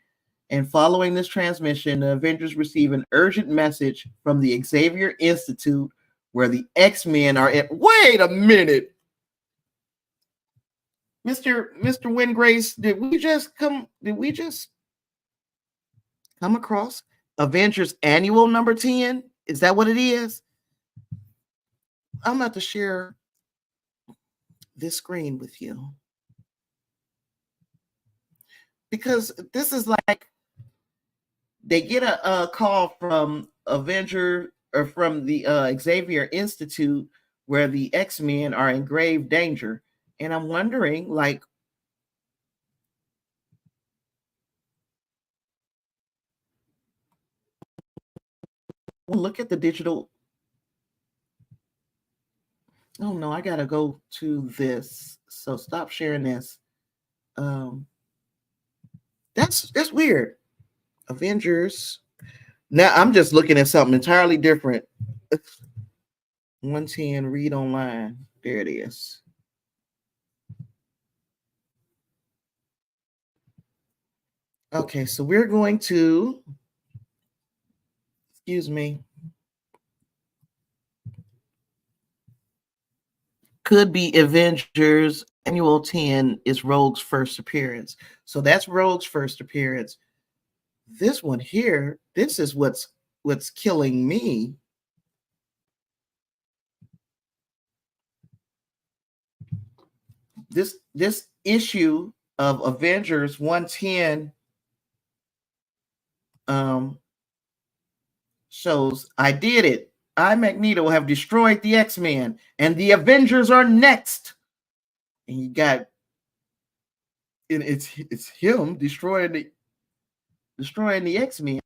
And following this transmission, the Avengers receive an urgent message from the Xavier Institute, where the X-Men are at. Wait a minute. Mr. Wingrace, did we just come across Avengers Annual number 10? Is that what it is? I'm about to share this screen with you. Because this is like they get a call from Avenger or from the Xavier Institute where the X-Men are in grave danger. And I'm wondering, like, look at the digital. Oh no, I gotta go to this. So stop sharing this. That's weird. Avengers. Now I'm just looking at something entirely different. 110 read online. There it is. Okay, so we're going to, excuse me, could be Avengers Annual 10 is Rogue's first appearance. So that's Rogue's first appearance. This one here, this is what's killing me. This issue of Avengers 110 shows I did it. I, Magneto, have destroyed the X-Men, and the Avengers are next. And you got, and it's him destroying the X-Men.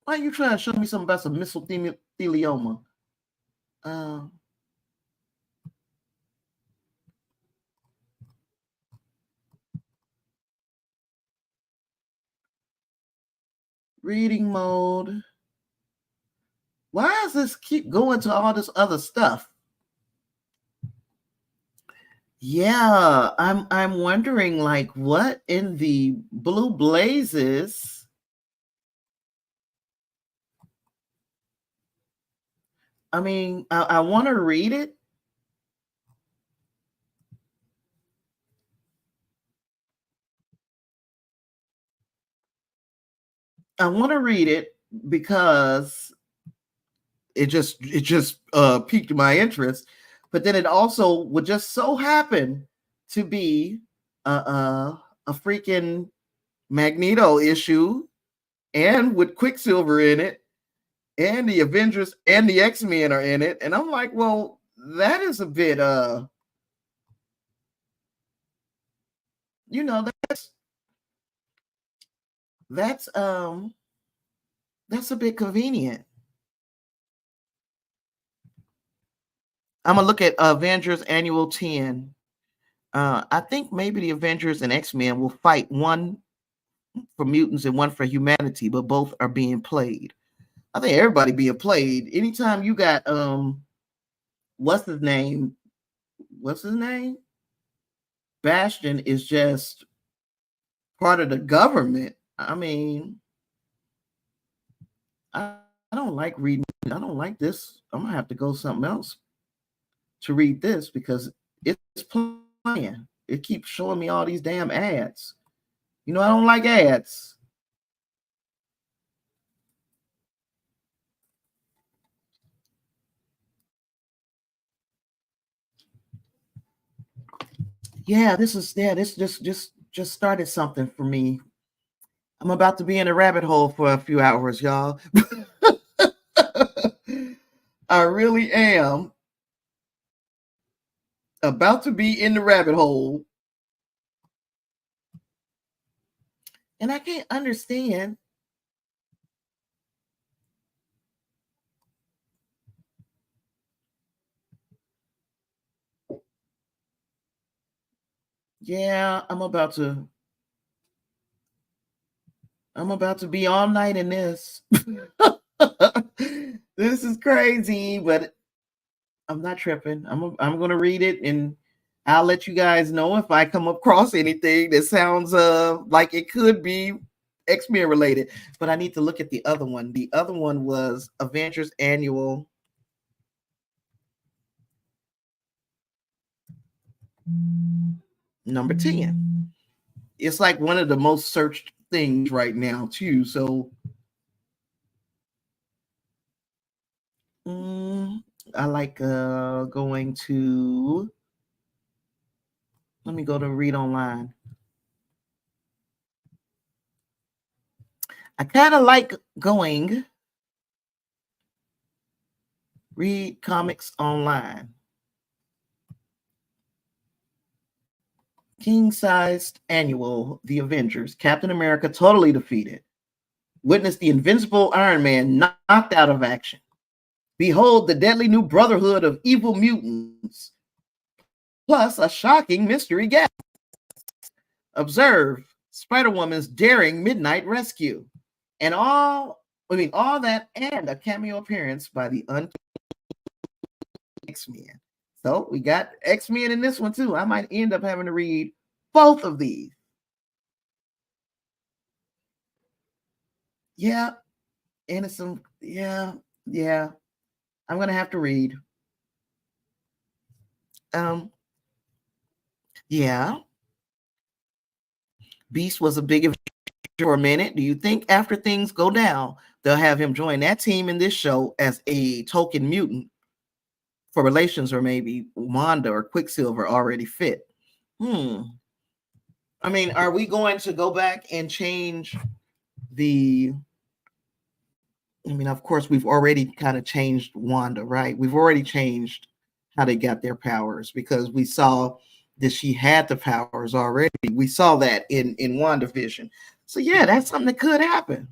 Why are you trying to show me something about some mesothelioma? Uh, reading mode. Why does this keep going to all this other stuff? Yeah, I'm wondering, like, what in the blue blazes? I mean, I want to read it. I want to read it because it just piqued my interest, but then it also would just so happen to be a freaking Magneto issue, and with Quicksilver in it, and the Avengers and the X-Men are in it, and I'm like, well, that is a bit you know, that's um that's a bit convenient. I'm gonna look at Avengers Annual 10. I think maybe the Avengers and X-Men will fight, one for mutants and one for humanity, but both are being played. I think everybody being played. Anytime you got what's his name? What's his name? Bastion is just part of the government. I mean, I don't like reading. I don't like this. I'm gonna have to go something else to read this because it's playing. It keeps showing me all these damn ads. You know, I don't like ads. Yeah, this just started something for me. I'm about to be in a rabbit hole for a few hours, y'all. I really am about to be in the rabbit hole. And I can't understand. Yeah, I'm about to be all night in this. This is crazy, but I'm not tripping. I'm gonna read it, and I'll let you guys know if I come across anything that sounds like it could be X-Men related. But I need to look at the other one. The other one was Avengers Annual number 10. It's like one of the most searched things right now, too. So I like going to, let me go to read online. I kind of like going read comics online. King-sized annual, The Avengers, Captain America totally defeated. Witness the invincible Iron Man knocked out of action. Behold the deadly new brotherhood of evil mutants, plus a shocking mystery guest. Observe Spider-Woman's daring midnight rescue. And all that and a cameo appearance by the X-Men. So we got X-Men in this one too. I might end up having to read both of these. Yeah, and it's some, yeah. I'm gonna have to read. Um, yeah. Beast was a big adventure for a minute. Do you think after things go down, they'll have him join that team in this show as a token mutant for relations, or maybe Wanda or Quicksilver already fit? I mean, are we going to go back and change the? I mean, of course, we've already kind of changed Wanda, right? We've already changed how they got their powers because we saw that she had the powers already. We saw that in WandaVision. So yeah, that's something that could happen.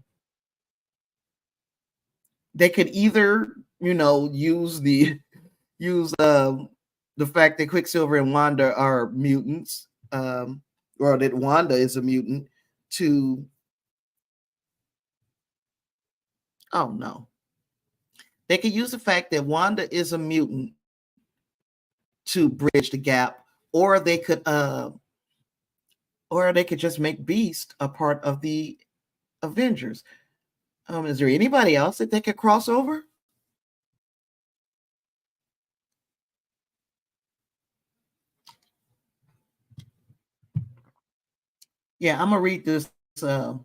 they could either, use the fact that Quicksilver and Wanda are mutants, or that Wanda is a mutant, to, oh no, they could use the fact that Wanda is a mutant to bridge the gap, or they could just make Beast a part of the Avengers. Is there anybody else that they could cross over? Yeah, I'm gonna read this. I'm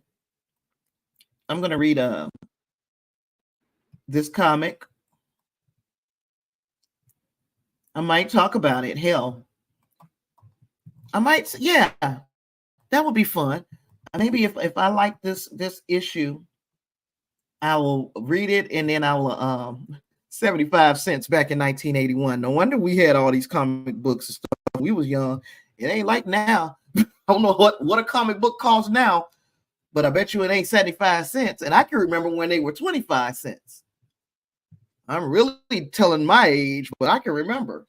gonna read this comic. I might talk about it. Hell, I might. Yeah, that would be fun. Maybe if I like this issue, I will read it, and then I will 75 cents back in 1981. No wonder we had all these comic books and stuff. We was young. It ain't like now. I don't know what a comic book costs now, but I bet you it ain't 75 cents. And I can remember when they were 25 cents. I'm really telling my age, but I can remember.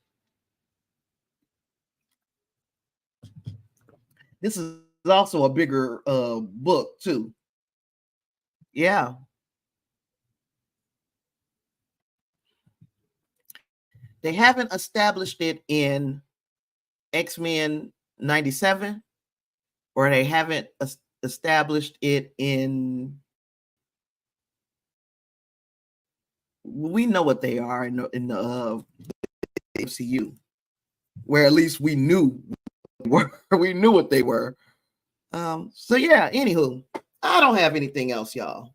This is also a bigger book too. Yeah. They haven't established it in X-Men 97, or they haven't established it in, we know what they are in the MCU, where at least we knew we knew what they were. So yeah, anywho, I don't have anything else, y'all.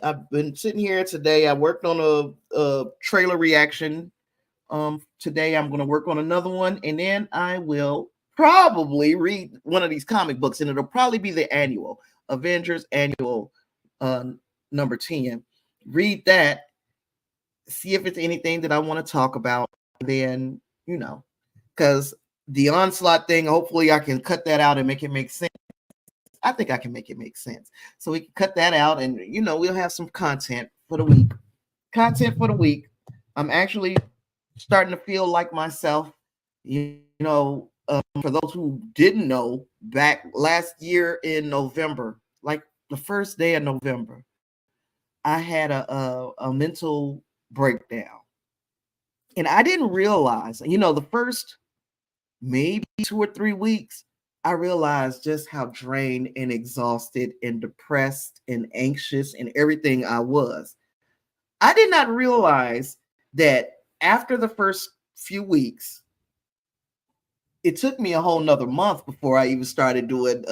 I've been sitting here today. I worked on a trailer reaction. Today I'm going to work on another one, and then I will probably read one of these comic books, and it'll probably be the annual Avengers annual number 10. Read that, see if it's anything that I want to talk about. Then, because the onslaught thing, hopefully I can cut that out and make it make sense. I think I can make it make sense. So we can cut that out, and we'll have some content for the week. I'm actually starting to feel like myself. For those who didn't know, back last year in November, like the first day of November, I had a mental breakdown. And I didn't realize, the first maybe 2 or 3 weeks, I realized just how drained and exhausted and depressed and anxious and everything I was. I did not realize that after the first few weeks, it took me a whole nother month before I even started doing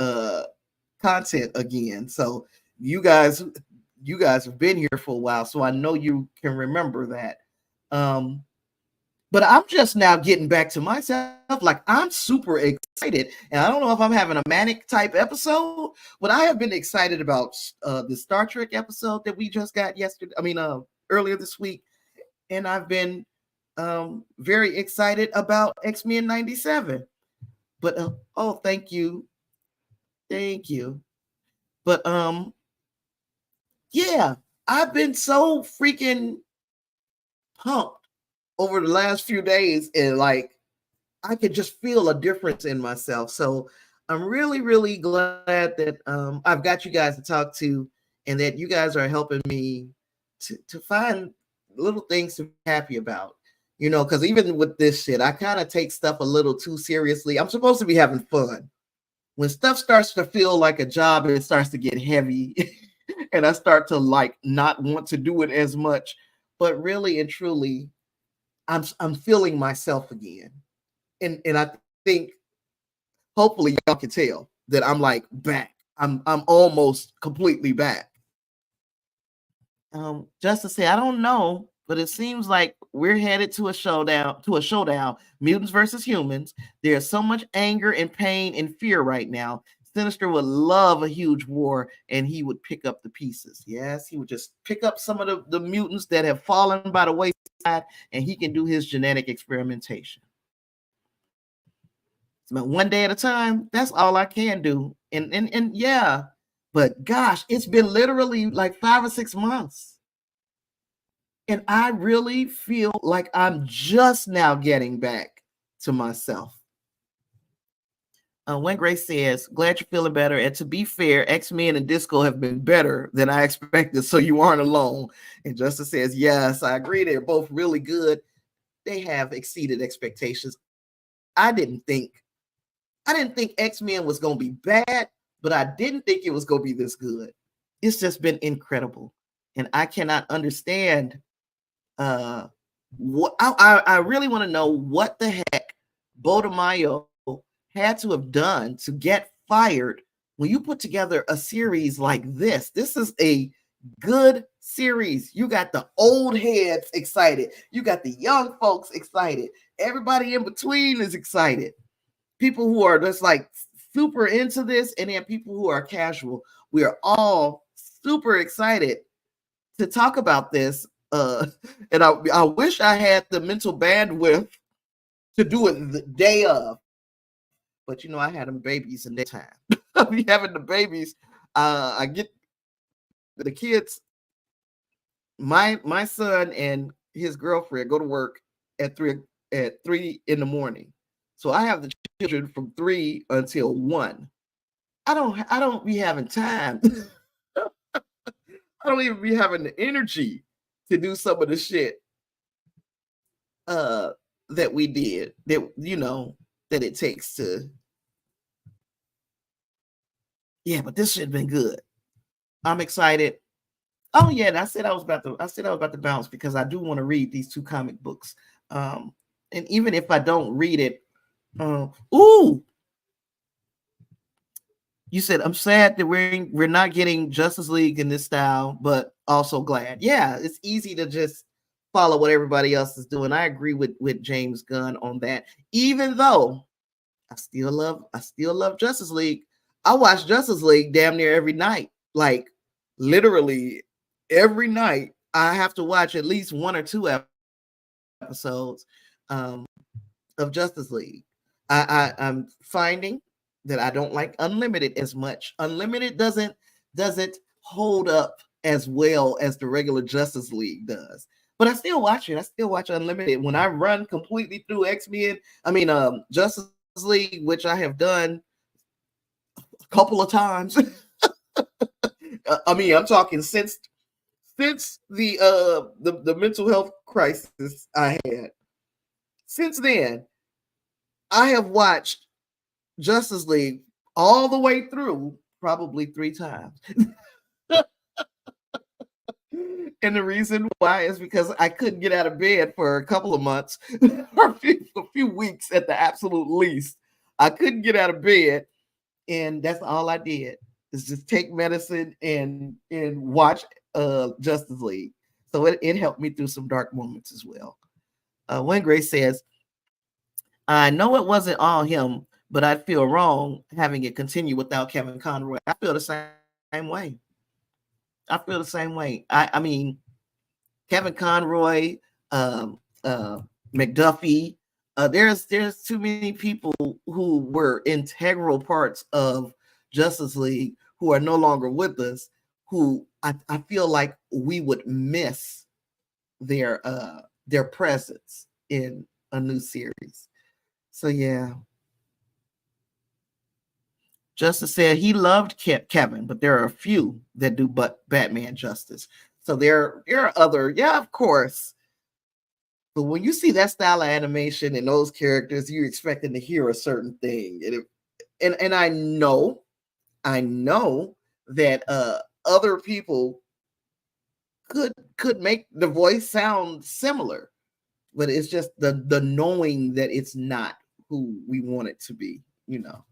content again. So you guys have been here for a while, so I know you can remember that. But I'm just now getting back to myself. Like, I'm super excited, and I don't know if I'm having a manic type episode, but I have been excited about the Star Trek episode that we just got earlier this week, and I've been very excited about X-Men 97. But thank you. But yeah, I've been so freaking pumped over the last few days, and like I could just feel a difference in myself. So I'm really, really glad that I've got you guys to talk to, and that you guys are helping me to find little things to be happy about. Because even with this shit, I kind of take stuff a little too seriously. I'm supposed to be having fun. When stuff starts to feel like a job, it starts to get heavy, and I start to like not want to do it as much. But really and truly, I'm feeling myself again, and I think hopefully y'all can tell that I'm like back. I'm almost completely back. Just to say, I don't know, but it seems like we're headed to a showdown. Mutants versus humans. There's so much anger and pain and fear right now. Sinister would love a huge war, and he would pick up the pieces. Yes, he would just pick up some of the mutants that have fallen by the wayside, and he can do his genetic experimentation. But one day at a time, that's all I can do. And yeah, but gosh, it's been literally like 5 or 6 months. And I really feel like I'm just now getting back to myself. When Grace says, glad you're feeling better. And to be fair, X-Men and Disco have been better than I expected, so you aren't alone. And Justice says, yes, I agree. They're both really good. They have exceeded expectations. I didn't think X-Men was going to be bad, but I didn't think it was going to be this good. It's just been incredible. And I cannot understand what I really want to know what the heck Bodemayo had to have done to get fired when you put together a series like this. This is a good series. You got the old heads excited. You got the young folks excited. Everybody in between is excited. People who are just like super into this, and then people who are casual. We are all super excited to talk about this. And I wish I had the mental bandwidth to do it the day of. But you know, I had them babies in daytime. I'll be having the babies. I get the kids. My son and his girlfriend go to work at 3 in the morning. So I have the children from 3 until 1. I don't be having time. I don't even be having the energy to do some of the shit that we did, that you know, that it takes to. Yeah, but this shit been good. I'm excited. Oh yeah, and I said I was about to bounce because I do want to read these 2 comic books. And even if I don't read it, ooh, you said I'm sad that we're not getting Justice League in this style, but also glad. Yeah, it's easy to just follow what everybody else is doing. I agree with James Gunn on that. Even though I still love Justice League. I watch Justice League damn near every night. Like literally every night I have to watch at least 1 or 2 episodes of Justice League. I'm finding that I don't like Unlimited as much. Unlimited doesn't hold up as well as the regular Justice League does. But I still watch it. I still watch Unlimited. When I run completely through X-Men, Justice League, which I have done a couple of times. I'm talking since the mental health crisis I had. Since then, I have watched Justice League all the way through probably 3 times. And the reason why is because I couldn't get out of bed for a couple of months, or a few weeks at the absolute least. I couldn't get out of bed, and that's all I did is just take medicine and watch Justice League. So it helped me through some dark moments as well. When Grace says, I know it wasn't all him, but I'd feel wrong having it continue without Kevin Conroy. I feel the same way. I mean, Kevin Conroy, McDuffie. There's too many people who were integral parts of Justice League who are no longer with us, who I feel like we would miss their presence in a new series. So yeah. Justice said he loved Kevin, but there are a few that do but Batman justice. So there are other, yeah, of course. But when you see that style of animation and those characters, you're expecting to hear a certain thing. And I know that other people could make the voice sound similar, but it's just the knowing that it's not who we want it to be, you know.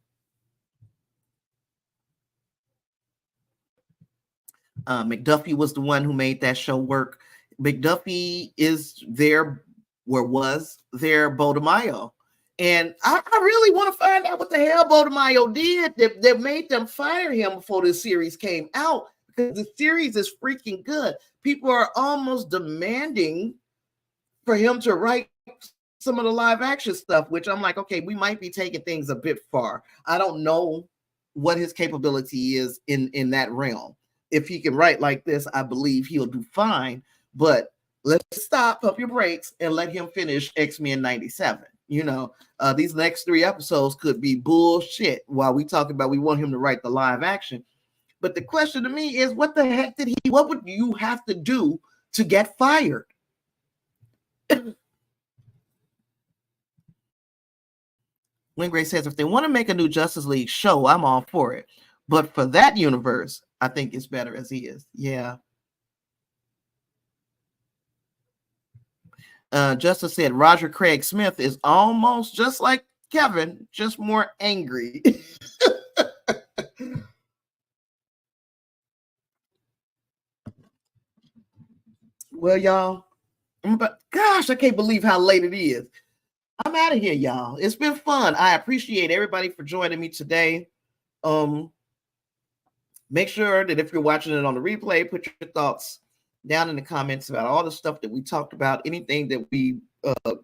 McDuffie was the one who made that show work. McDuffie is was their Bodemayo. And I really want to find out what the hell Bodemayo did that made them fire him before this series came out, because the series is freaking good. People are almost demanding for him to write some of the live action stuff, which I'm like, okay, we might be taking things a bit far. I don't know what his capability is in that realm. If he can write like this, I believe he'll do fine. But let's stop, pump your brakes, and let him finish X-Men 97. These next 3 episodes could be bullshit while we talk about we want him to write the live action. But the question to me is, what the heck what would you have to do to get fired? When Gray says, if they want to make a new Justice League show, I'm all for it. But for that universe, I think it's better as he is. Yeah. Justice said Roger Craig Smith is almost just like Kevin, just more angry. Well, y'all, gosh, I can't believe how late it is. I'm out of here, y'all. It's been fun. I appreciate everybody for joining me today. Make sure that if you're watching it on the replay, put your thoughts down in the comments about all the stuff that we talked about, anything that we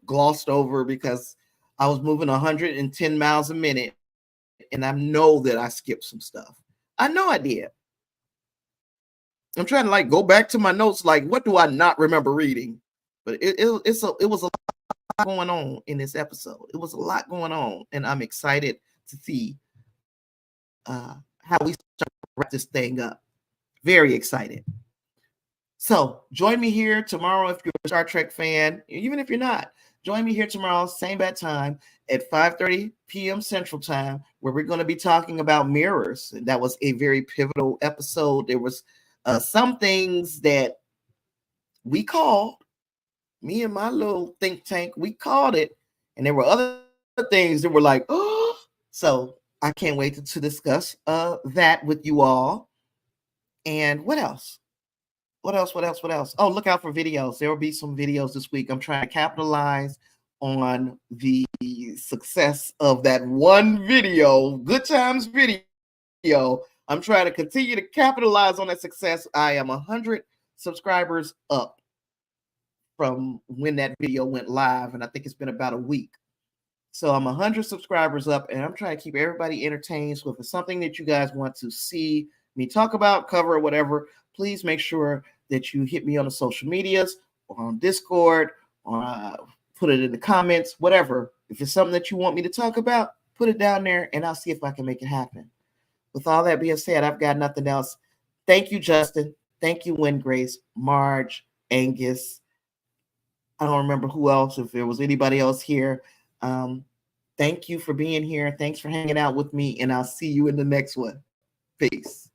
glossed over, because I was moving 110 miles a minute, and I know that I skipped some stuff. I know I did. I'm trying to go back to my notes, what do I not remember reading? But it was a lot going on in this episode. It was a lot going on, and I'm excited to see how we start to wrap this thing up. Very excited. So join me here tomorrow if you're a Star Trek fan. Even if you're not, join me here tomorrow, same bad time, at 5:30 p.m. Central Time, where we're going to be talking about mirrors. And that was a very pivotal episode. There was some things that we called, me and my little think tank, we called it. And there were other things that were like, oh. So I can't wait to discuss that with you all. And what else? What else? Oh, look out for videos. There will be some videos this week. I'm trying to capitalize on the success of that one video, Good Times video. I'm trying to continue to capitalize on that success. I am 100 subscribers up from when that video went live, and I think it's been about a week. So I'm 100 subscribers up, and I'm trying to keep everybody entertained. So if it's something that you guys want to see me talk about, cover, or whatever, please make sure that you hit me on the social medias or on Discord, or put it in the comments, whatever. If it's something that you want me to talk about, put it down there, and I'll see if I can make it happen. With all that being said, I've got nothing else. Thank you, Justin. Thank you, Win Grace, Marge, Angus. I don't remember who else, if there was anybody else here. Thank you for being here. Thanks for hanging out with me, and I'll see you in the next one. Peace.